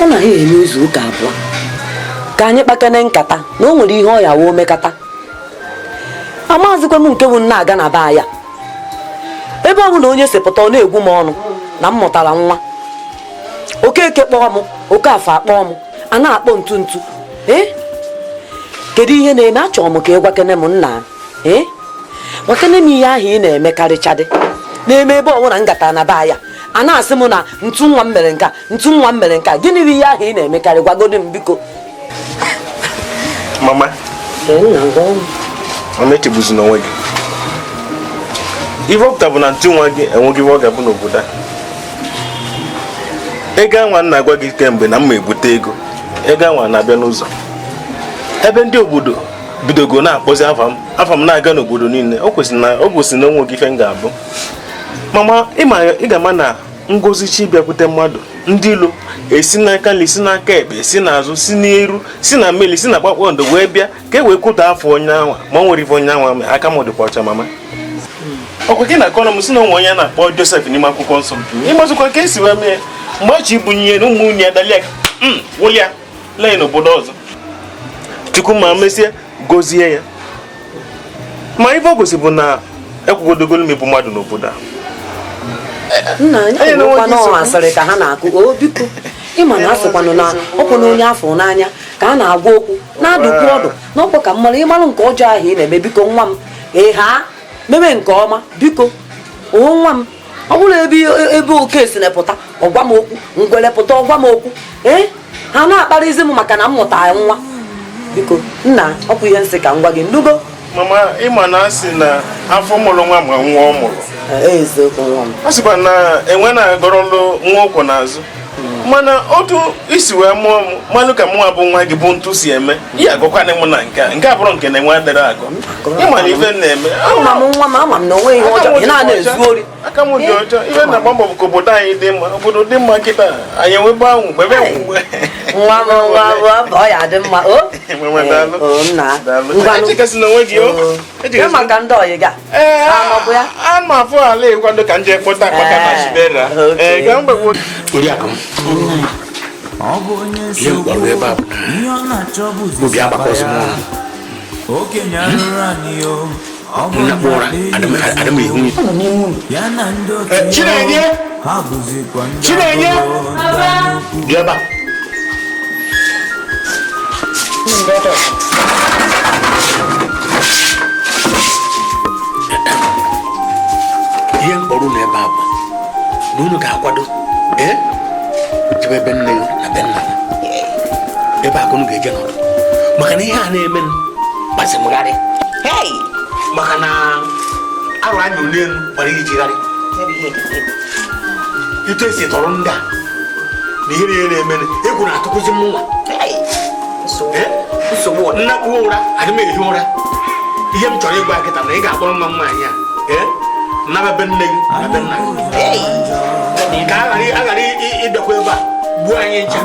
Ona ihe n'izu ụka abụọ ka anyị kpakene nkata na o nwere ihe ọ ya woo mekata. Amazikwa m nke bụ nna aga na baa ya. Ebe ọ bụ na onye sepụta ọ na-egwu m ọnụ na m mụtara nwa. Okeke kpọọ m, Okafọ akpọọ m, a na-akpọ ntu. Kedu ihe na-eme? Achọrọ m ka ị gwakene m nna. Gwakene m ihe ahụ ị na-emekarịchadị. Na-eme ebe ọbụla ngata na baa ya. A na-asị m na ntu nwa m mere nka, gịnị bụ ihe ahụ ị na-emekarị? Gwagodi m biko. Mama. Mama echebuzi n'onwe gị. Ife ọpụta bụ na ntu nwa gị enweghị ife ọ ga-abụ n'obodo a. Ego anwa na-agwa gị kemgbe na mma ebute ego. Ego anwa na-abịa n'ụzọ. Ebe ndị obodo bidogo na-akpọzi afa m na-aga n'obodo niile. O kwesịrị na onwe gị ife m ga-abụ. Mama, ị ga-ama na ngozi chi bịakwute mmadụ ndị ilo esi n'aka nri, si n'aka ekpe, si n'azụ, si n'iru, si na mmeli, si na kpakpando wee bịa ka e wee kwụta afọ onye anwa ma o nwere ife onye anwa aka m dịkwa ọcha. Mama, ọkwa gị na-akọrọ m si na ụmụ onye a na-akpọ Joseph n'ime akwụkwọ nsọ ịmazụkwa ka esi wee mee mgbe ọ chi ibunye ihe na ụmụ nwunye dalia wụlịa lee n'obodo ọzọ. Chukwu ma mesie gozie ya. Ma ife o gosi bụ na ekwugodogolu mebu mmadụ n'obodo a. Nna anyị bụkwa na ọ masịrị ka ha na-akụ biko ịma na asịkwanụ na ọkwụ na onye afọ n'anya ka a na-agwa okwu na-adụkwu ọdụ n'ọkwa ka mmadụ ịmarụ nke ọjọọ ahụ ị na-eme. Biko nwa m ha meme nke ọma biko nwa m. Ọ bụrụ ebe oke si na-epụta ọgwa m okwu, ngwere pụta ọgwa m okwu ha na-akparịzi m maka na m mụtara nwa. Biko nna ọkwa ihe nsị ka m gwa gị ndugo. Mama, ịma na asị na afọ mụrụ nwa ma nwa ọ mụrụ. Ọ sịkwa na enwe na-agọrọlụ nwa ụkwụ n'azụ. Mana otu isi wee mụọ m malụ ka mụnwa bụ nwa gị bụ ntu si eme ihe agụkwana m na nke a bụrụ nke na-enwe adịrị agụ. Ịma na ife na-eme ama m na onwe ihe ọjọọ ị na-ezu ori. Aka m dị ọjọọ. Ife na-agba mbọ bụ ka obodo anyị dị mma. Obodo dị mma kịta anyị enwebe anwụ gbebe mgbe nwa ọ ya dị mma. Nna maka ndị ọyị ga a ma afọ ala ịkwado ka nje kpọta akpaka na shibera ga mgbagwo Oriakụ ihe mkpọrọ ebe a bụ na obi agbakọzi m nnakpọ ụra adịm ihu Chinenye dị ebe a. Ihe mkpọrọ n'ebe a bụ na unu ga-akwado jebe ebe nne na be nna ebe a ka unu ga-eje n'ọdụ maka na ihe a na-eme gbasi mgharị maka na arụ anya n'elu gbara ijigharị etu esi tọrọ ndị a na ihe niile na-eme egwu na-atụkwụzi m nwa nnakpu ụra adị m ehi ụra. Ihe m chọrọ ịgwa nkịta na ị ga-akpọrọ nwa nwaanyị a naba be nne gị na be nna gị ka a ghara ịbịakwa ebe a gbuo anyị ncha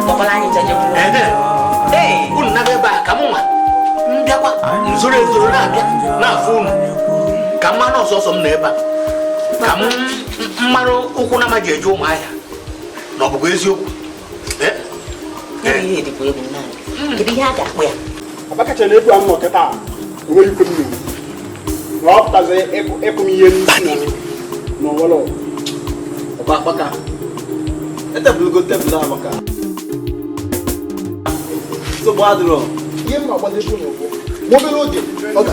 unu naba ebe a ka m nwa mbịakwa zoro ezoro na-abịa na-afụ unu ka mmanụ ọsọsọ m na ebe a ka m mmanụ ụkwụ na amaghị eje ụmụ ahịa na ọ bụkwa eziokwu. Ọbakacha na-ebu ahụ n'ọkịta a onweghị ikwe mmiri na ọ pụtazi ịkụ m ihe n'isi n'ọwọlọ ọkwa akpaka etebulugo tebụl amaka nsogbu adịrọ ihe mma agbadebu n'ụkwụ Mobilodi. O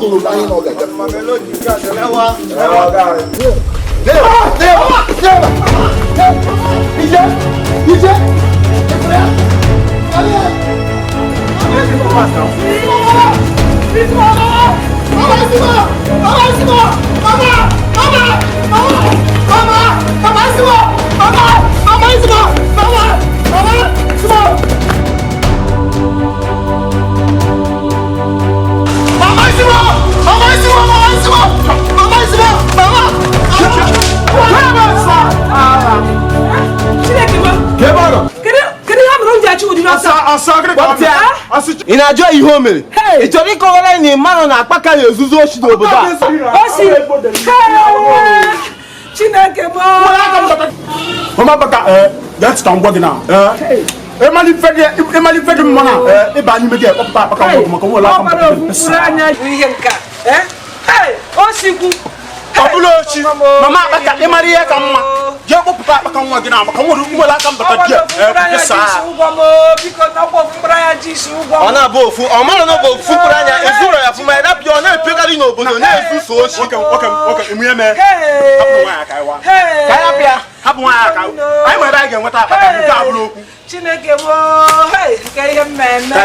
duru bani no ga. Mobilodi ka lewa. Lewa ga. Lewa. Ije. ị na-ajụ ihe o mere ị chọrọ ịkọwara na mmanụ na akpaka na-ezuzu oshi n'obodo a Chineke bụ mama baka let's come go now emali fedi mmana ịba anyị mege ọpụta akpaka maka nwere aka ihe nka o sikwu ọbụla ochi mama akpaka ịmara ihe ka mma jee kpọpụta akpaka nwa gị na maka nwere aka mbata gị ọ na-abụ ofu ọ mara na ọ bụ ofu mkpụrụ anya ezuru ya fụma ya napịa ọ na-epegarị n'obodo na-ezuso ochi hapụ nwaanyị aka anyị nwere anyị ga-enweta akpaka nke abụrụ okwu Chineke bụ nke ihe mmemme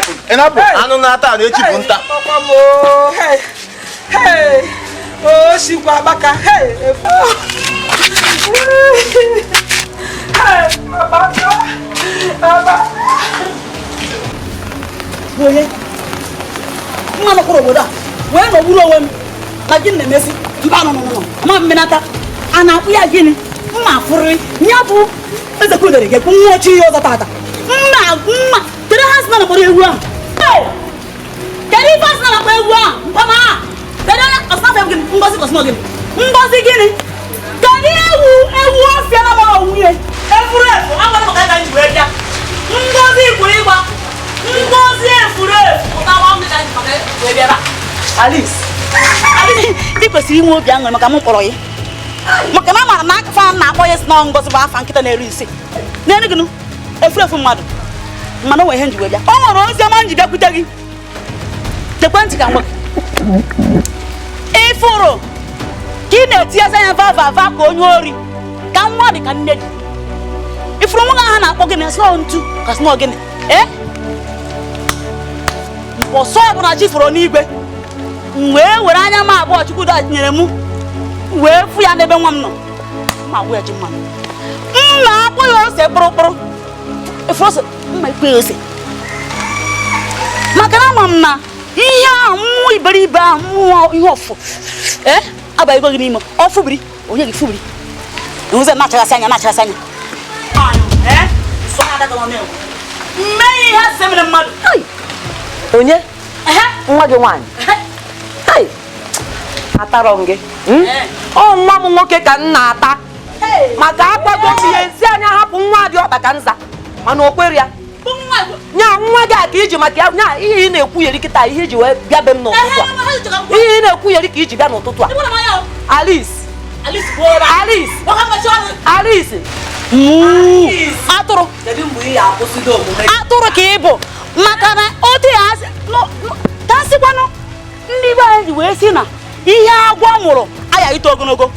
anụ na-ata na echi bụ nta o sikwa akpaka onye mma nọkwara obodo a wee nọgburu onwe m na gị na-emesi mba nọ ma mmenata a na-akpụ ya gịnị mma fụrịrị ya bụ ezekwudere gị nwa ochie ihe ọzọ tata mma kedu ha si na nakpọrọ egwu ahụ kedu ife asị na nakpọ egwu ahụ mpama ha kedu ọsịnafe gịnị ngozi kọsịnọ gịnị ngozi gịnị kedu ewu ọfịa na gbara nwunye efuru efu agwara maka ka nji wee bịa ngozi kwuru ịgba ngozi efuru efu pụtawa mmiri ka nji maka wee bịa Alice ị kwesịrị inwe obi aṅụrị maka m kpọrọ ya maka na amara na akafa na-akpọ ya si na ngozi bụ afa nkịta na-eri isi n'elu gịnụ efuru efu mmadụ mana o nwere ihe nji wee bịa o nwere ozi ọma nji bịakwute gị tekwe ntị ka nwa ifuru ka ị na-etinyezi anya vava ka onye ori ka nwa dị ka nne dị ifuru nwa ha na-akpọ gịnị sọ ntu ka sọ gịnị mpọsọ ọbụla chi furu n'igwe wee were anya m abụọ Chukwu nyere m wee fụ ya n'ebe nwa m nọ ma wee ji mmanụ mma akpụ ya ose kpụrụkpụrụ ifuru ose mma ikpe ose maka na ama m na ihe a mmụọ iberibe a mmụọ ihe ọfụ abaghịgo gị n'ime ọ fụbiri onye gị fụbiri enweze na-achasị anya mme ihe se mere mmadụ onye nwa gị nwaanyị atarọ gị ọ nwa m nwoke ka m na-ata maka akpagosi ya esi anya hapụ nwa dị ọkpa ka nza mana o kwere ya nya nwa gị a ka iji maka nya ihe ị na-ekwugheri kịta ihe iji wee bịa be m n'ụtụtụ a ihe ị na-ekwugheri ka iji bịa n'ụtụtụ a Alice atụrụ ka ị bụ maka na otu ya ka sịkwanụ ndị be anyị ji wee si na ihe agwọ nwụrụ aya ito ogologo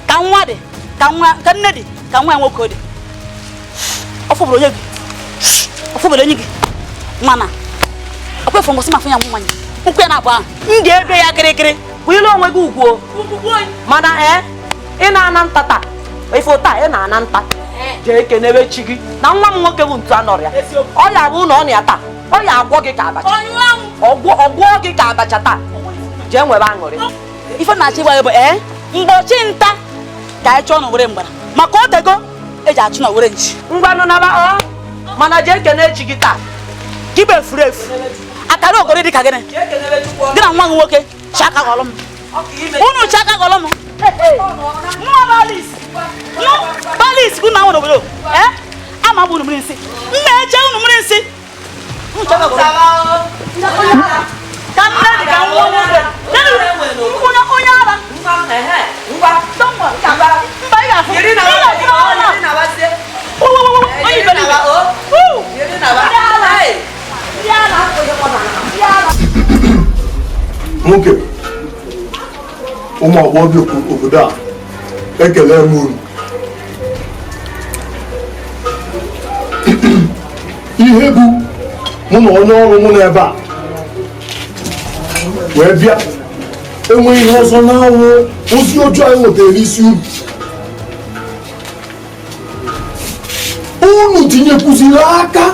ka nwa dị ka nne dị ka nwa nwoke dị ọfụbụrụ onye gị mana ọkwefu mbọsị ma fụ ya nwanyị nkwụ ya na-agba ahụ m ga-ebe ya kịrịkịrị bụ ile onwe gị ugwu mana ị na-ana ntata ife ụta ị na-ana nta jee kenebe chi gị na nwa m nwoke bụ ntu anọrọ ya ọ ya bụ na ọ na ya taa ọ ya agwọ gị ka abacha ọgwọ gị ka abacha taa jee nwere aṅụrị ife na-achị gwa ya bụ mgbochi nta ka anyị chọọ na were mgbara maka otego eji achụ na were nchi ngwanụ naba mana jee kene chi gị taa gị bụ efuru efu akara ogori dị ka gịnị gị na nwa gị nwoke chaka gọlụ m unu chaka gọlụ m nwa balis bụ na nwere obodo ama bụ unu mmiri nsị mma eche unu mmiri nsị ka nne dị ka nwa nwoke onye ara mba ị ga-afụ onye iberibe nwoke ụmụ agbọghọ obodo a ekele m unu ihe bụ mụ na onye ọrụ mụ n'ebe a wee bịa enweghị ihe ọzọ na-awụ ozi ọjọọ anyị nwetara n'isi unu tinyekwuziri aka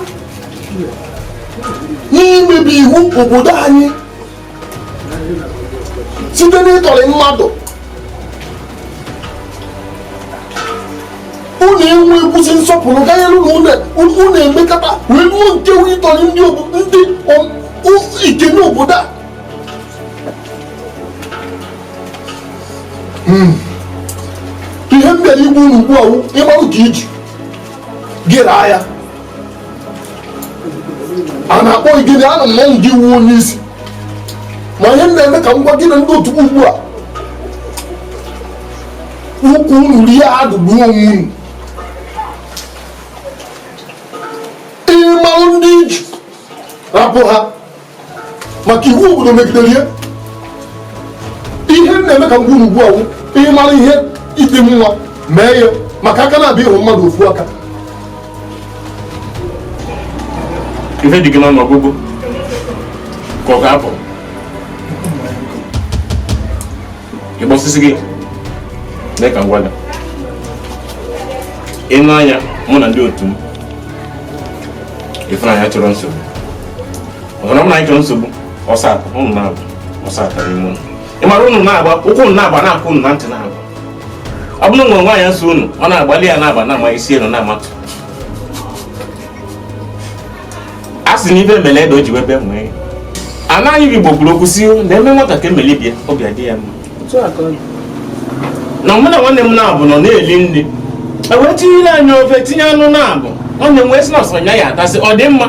n'imebi iwu obodo anyị site n'ịtọrị mmadụ. Unu enwe ekwusi nsọpụrụ ganyere unu emekata wee ruo nke ịtọrị ndị ike n'obodo a. Ihe m bịara igbu unu ugbu a ịgbarụ ka iji gịrị ahịa a na-akpọ igene ana m gị wuo n'isi ma ihe m na-eme ka m gwa gị na ndị otu ugbu a ukwu unu rie adụgbu onwe unu ịmarụ ndị iji rapụ ha maka iwu obodo megidere ihe m na-eme ka m gwa unu ugbu a ịmara ihe ide mma mee ya maka aka na-abịa ịhụ mmadụ ofu aka. Ife dị gị n'ọnụ ọgụgụ ka ọ ga-apụ ịgbọsịsị gị mee ka ngwa gị ịnụ anya mụ na ndị otu m Ifunanya chọrọ nsogbu ọzọ na mụ na anyị chọrọ nsogbu ọsọ atọ ụnụ na-abụ ọsọ atara ime ụnụ ịmara ụnụ na-agba ụkwụ ụnụ na-agba na-akụ ụnụ na ntị na-agba ọ bụrụ nwe nwaanyị nsọ ụnụ ọ na-agbalị ya na-aba na-ama isi elu na-amatụ a sị na ibe emele ede o ji webe nwee anaghị Igbo kwuru okwu si na-eme nwata ka emelibie obi adị ya mma na mụ na nwanne m na-abụ nọ na-eli nri ewee tinyere anyị ofe tinye anụ na-abụ nwanne m wee sị na ọsọ ya atasị ọ dị mma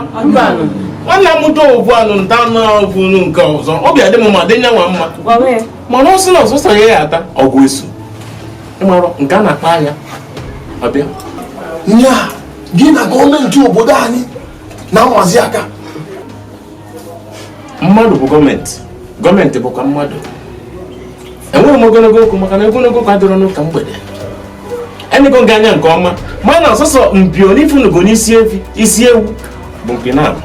nwanne m too ovu anụ nta anụ ovunu nke ọzọ obi adị m ma dị nyanwa mma mana ọ sị na ọsọ ya ata ọgwụ eso ịmarụ nke a na-akpa ahịa ọbịa nya gị na gọọmenti obodo anyị na-amazi aka. Mmadụ bụ gọọmenti bụkwa mmadụ. Enweghị m ogologo okwu maka na ogologo okwu adịrọ n'ụka mgbede enego nga anya nke ọma mana ọsọsọ mpio n'ifunugo n'isi efi isi ewu bụ mpi na-abụ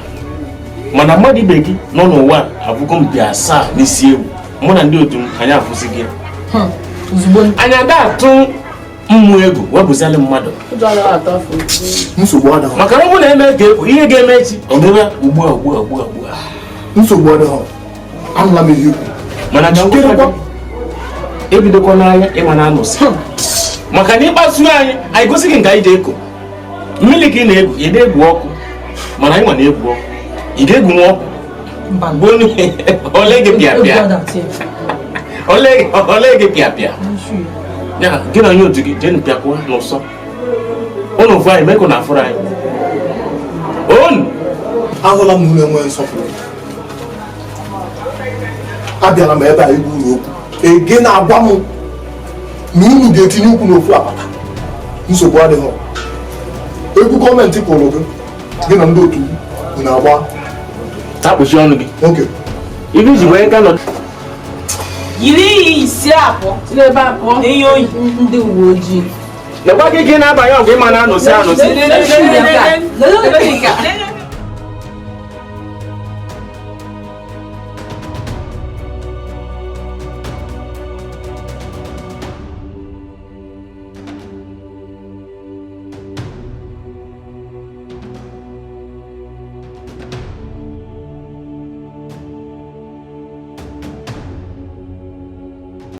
mana mmadụ ibe gị nọ n'ụwa abụgo mpi 7 n'isi ewu mụ na ndị otu m anyị afụsị gị anyị ada atụ mmụ ego webụzialị mmadụ nsogbu adịghị maka na ọ bụ na eme ka ekwu ihe ga-eme echi omebe ugbu a nsogbu adịghị anụla m ihe ikwu mana ka ngwa ebidokwa n'anya ịma na anụsị maka na ịkpasu anyị gosi gị nke anyị ji eko mmiri ka ị na-egwu ị na-egwu ọkụ mana anyị nwa na-egwu ọkụ ị ga-egwu nwa ọkụ ole gị pịapịa ole gị pịapịa ya gị na onye otu gị jee pịakwuo n'ụsọ ụnụ ụfụ anyị mekọ na afụrụ anyị onu ahụla m unu enwe nsọpụrụ abịala m ebe a igbu unu okwu ege na-agwa m na unu ga-etinye ukwu n'ofu akpata nsogbu adịghị egwu gọọmenti kwụrụ gị na ndị otu unu agba takpuchi ọnụ gị oke ibe iji wee ganọ yiri iyi isi apụ n'ebe apụọ na ihe oyi ndị uwe ojii lekwa gị na-abanye ọgụ ịma na anụsị